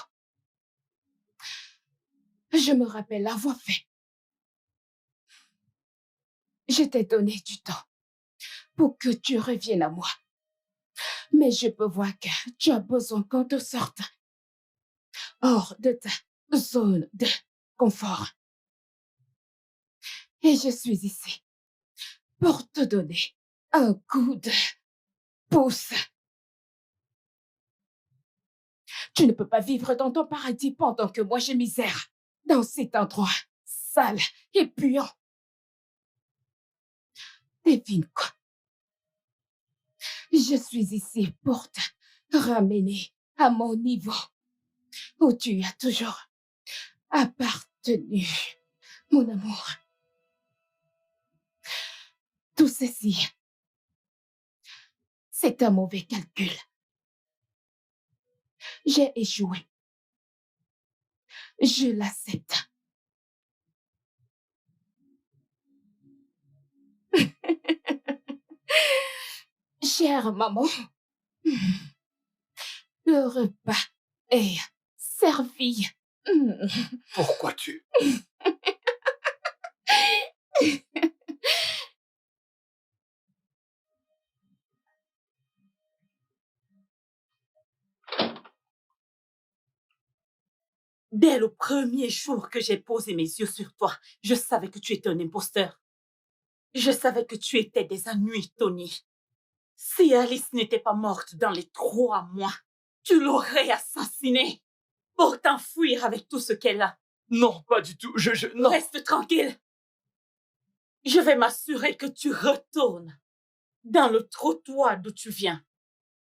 Je me rappelle avoir fait. Je t'ai donné du temps pour que tu reviennes à moi. Mais je peux voir que tu as besoin qu'on te sorte hors de ta zone de confort. Et je suis ici pour te donner un coup de pouce. Tu ne peux pas vivre dans ton paradis pendant que moi je misère dans cet endroit sale et puant. Devine quoi? Je suis ici pour te ramener à mon niveau où tu as toujours appartenu, mon amour. Tout ceci, c'est un mauvais calcul. J'ai échoué. Je l'accepte. Chère maman, le repas est servi. Pourquoi tu... Dès le premier jour que j'ai posé mes yeux sur toi, je savais que tu étais un imposteur. Je savais que tu étais des ennuis, Tony. Si Alice n'était pas morte dans les 3 mois, tu l'aurais assassinée pour t'enfuir avec tout ce qu'elle a. Non, pas du tout. Non. Reste tranquille. Je vais m'assurer que tu retournes dans le trottoir d'où tu viens.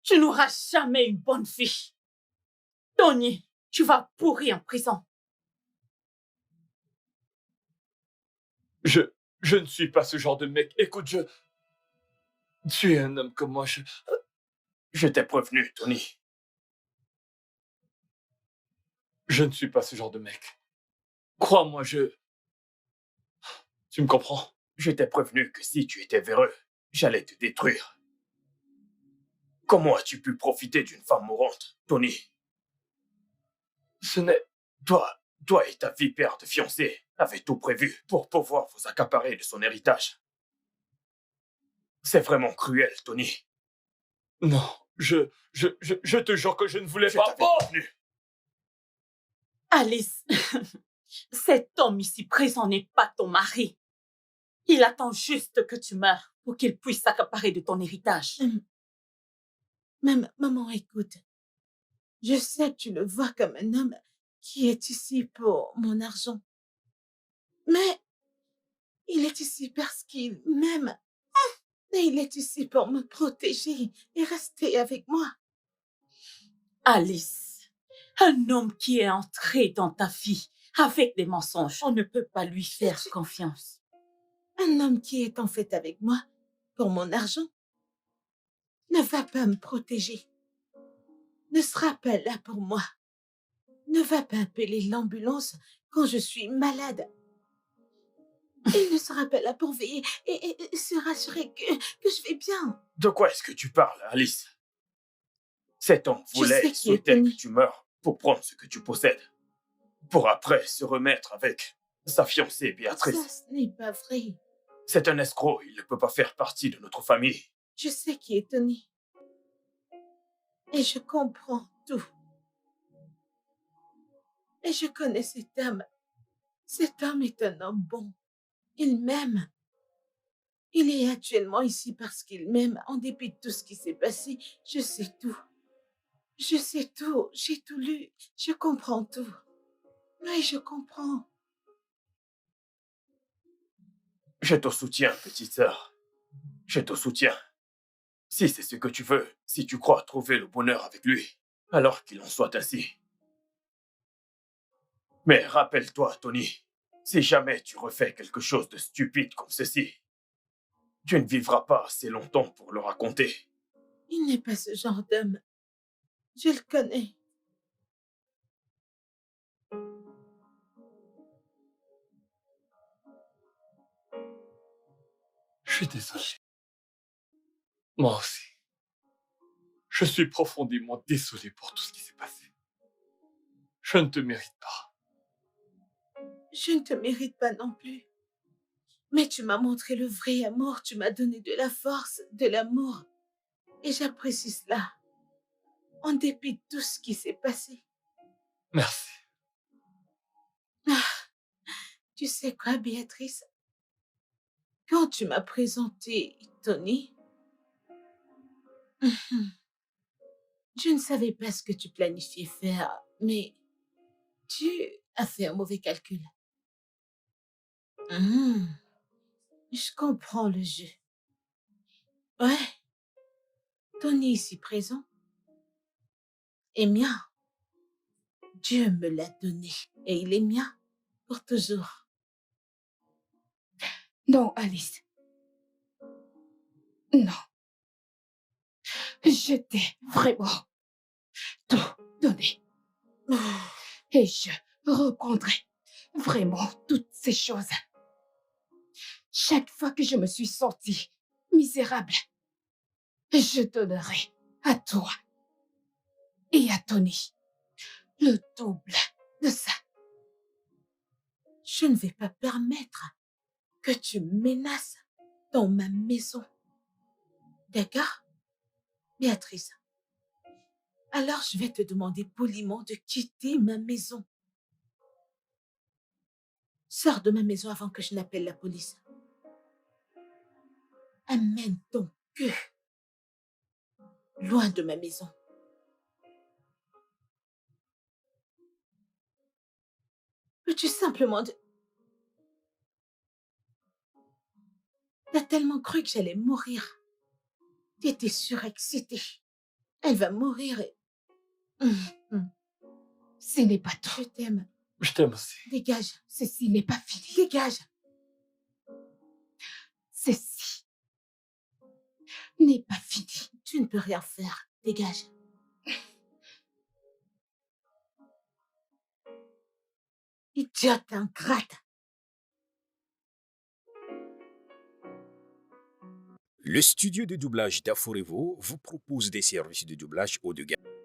Tu n'auras jamais une bonne fille. Tony, tu vas pourrir en prison. Je ne suis pas ce genre de mec. Écoute, tu es un homme comme moi, Je t'ai prévenu, Tony. Je ne suis pas ce genre de mec. Crois-moi, Tu me comprends? Je t'ai prévenu que si tu étais véreux, j'allais te détruire. Comment as-tu pu profiter d'une femme mourante, Tony? Ce n'est... Toi et ta vipère de fiancée avez tout prévu pour pouvoir vous accaparer de son héritage. C'est vraiment cruel, Tony. Non, je te jure que je ne voulais Je pas... t'avais prévenu. Alice, cet homme ici présent n'est pas ton mari. Il attend juste que tu meurs pour qu'il puisse s'accaparer de ton héritage. Maman, écoute. Je sais que tu le vois comme un homme qui est ici pour mon argent. Mais il est ici parce qu'il m'aime. Et il est ici pour me protéger et rester avec moi. Alice, un homme qui est entré dans ta vie avec des mensonges, on ne peut pas lui faire confiance. Un homme qui est en fait avec moi pour mon argent ne va pas me protéger, ne sera pas là pour moi, ne va pas appeler l'ambulance quand je suis malade. Il ne sera pas là pour veiller et se rassurer que je vais bien. De quoi est-ce que tu parles, Alice? Cet homme Je voulait sais et qui est souhaitait Tony. que tu meurs pour prendre ce que tu possèdes, pour après se remettre avec sa fiancée Béatrice. Ça, ce n'est pas vrai. C'est un escroc, il ne peut pas faire partie de notre famille. Je sais qui est Tony. Et je comprends tout. Et je connais cet homme. Cet homme est un homme bon. Il m'aime. Il est actuellement ici parce qu'il m'aime, en dépit de tout ce qui s'est passé. Je sais tout. Je sais tout. J'ai tout lu. Je comprends tout. Oui, je comprends. Je te soutiens, petite sœur. Je te soutiens. Si c'est ce que tu veux, si tu crois trouver le bonheur avec lui, alors qu'il en soit ainsi. Mais rappelle-toi, Tony, si jamais tu refais quelque chose de stupide comme ceci, tu ne vivras pas assez longtemps pour le raconter. Il n'est pas ce genre d'homme. Je le connais. Je suis désolé. Moi aussi. Je suis profondément désolé pour tout ce qui s'est passé. Je ne te mérite pas. Je ne te mérite pas non plus. Mais tu m'as montré le vrai amour, tu m'as donné de la force, de l'amour. Et j'apprécie cela, en dépit de tout ce qui s'est passé. Merci. Tu sais quoi, Béatrice? Quand tu m'as présenté Tony, je ne savais pas ce que tu planifiais faire, mais tu as fait un mauvais calcul. Je comprends le jeu. Ouais, Tony ici présent est mien. Dieu me l'a donné et il est mien pour toujours. Non, Alice. Non. Je t'ai vraiment tout donné. Et je reprendrai vraiment toutes ces choses. Chaque fois que je me suis sentie misérable, je donnerai à toi et à Tony le double de ça. Je ne vais pas permettre que tu me menaces dans ma maison. D'accord, Béatrice? Alors je vais te demander poliment de quitter ma maison. Sors de ma maison avant que je n'appelle la police. Amène ton cul loin de ma maison. Peux-tu simplement... T'as tellement cru que j'allais mourir. T'étais surexcitée. Elle va mourir et... Ce n'est pas tout. Je t'aime. Je t'aime aussi. Dégage. Ceci n'est pas fini. Dégage. Ceci n'est pas fini. Tu ne peux rien faire. Dégage. Idiote ingrate. Le studio de doublage d'Aforevo vous propose des services de doublage haut de gamme.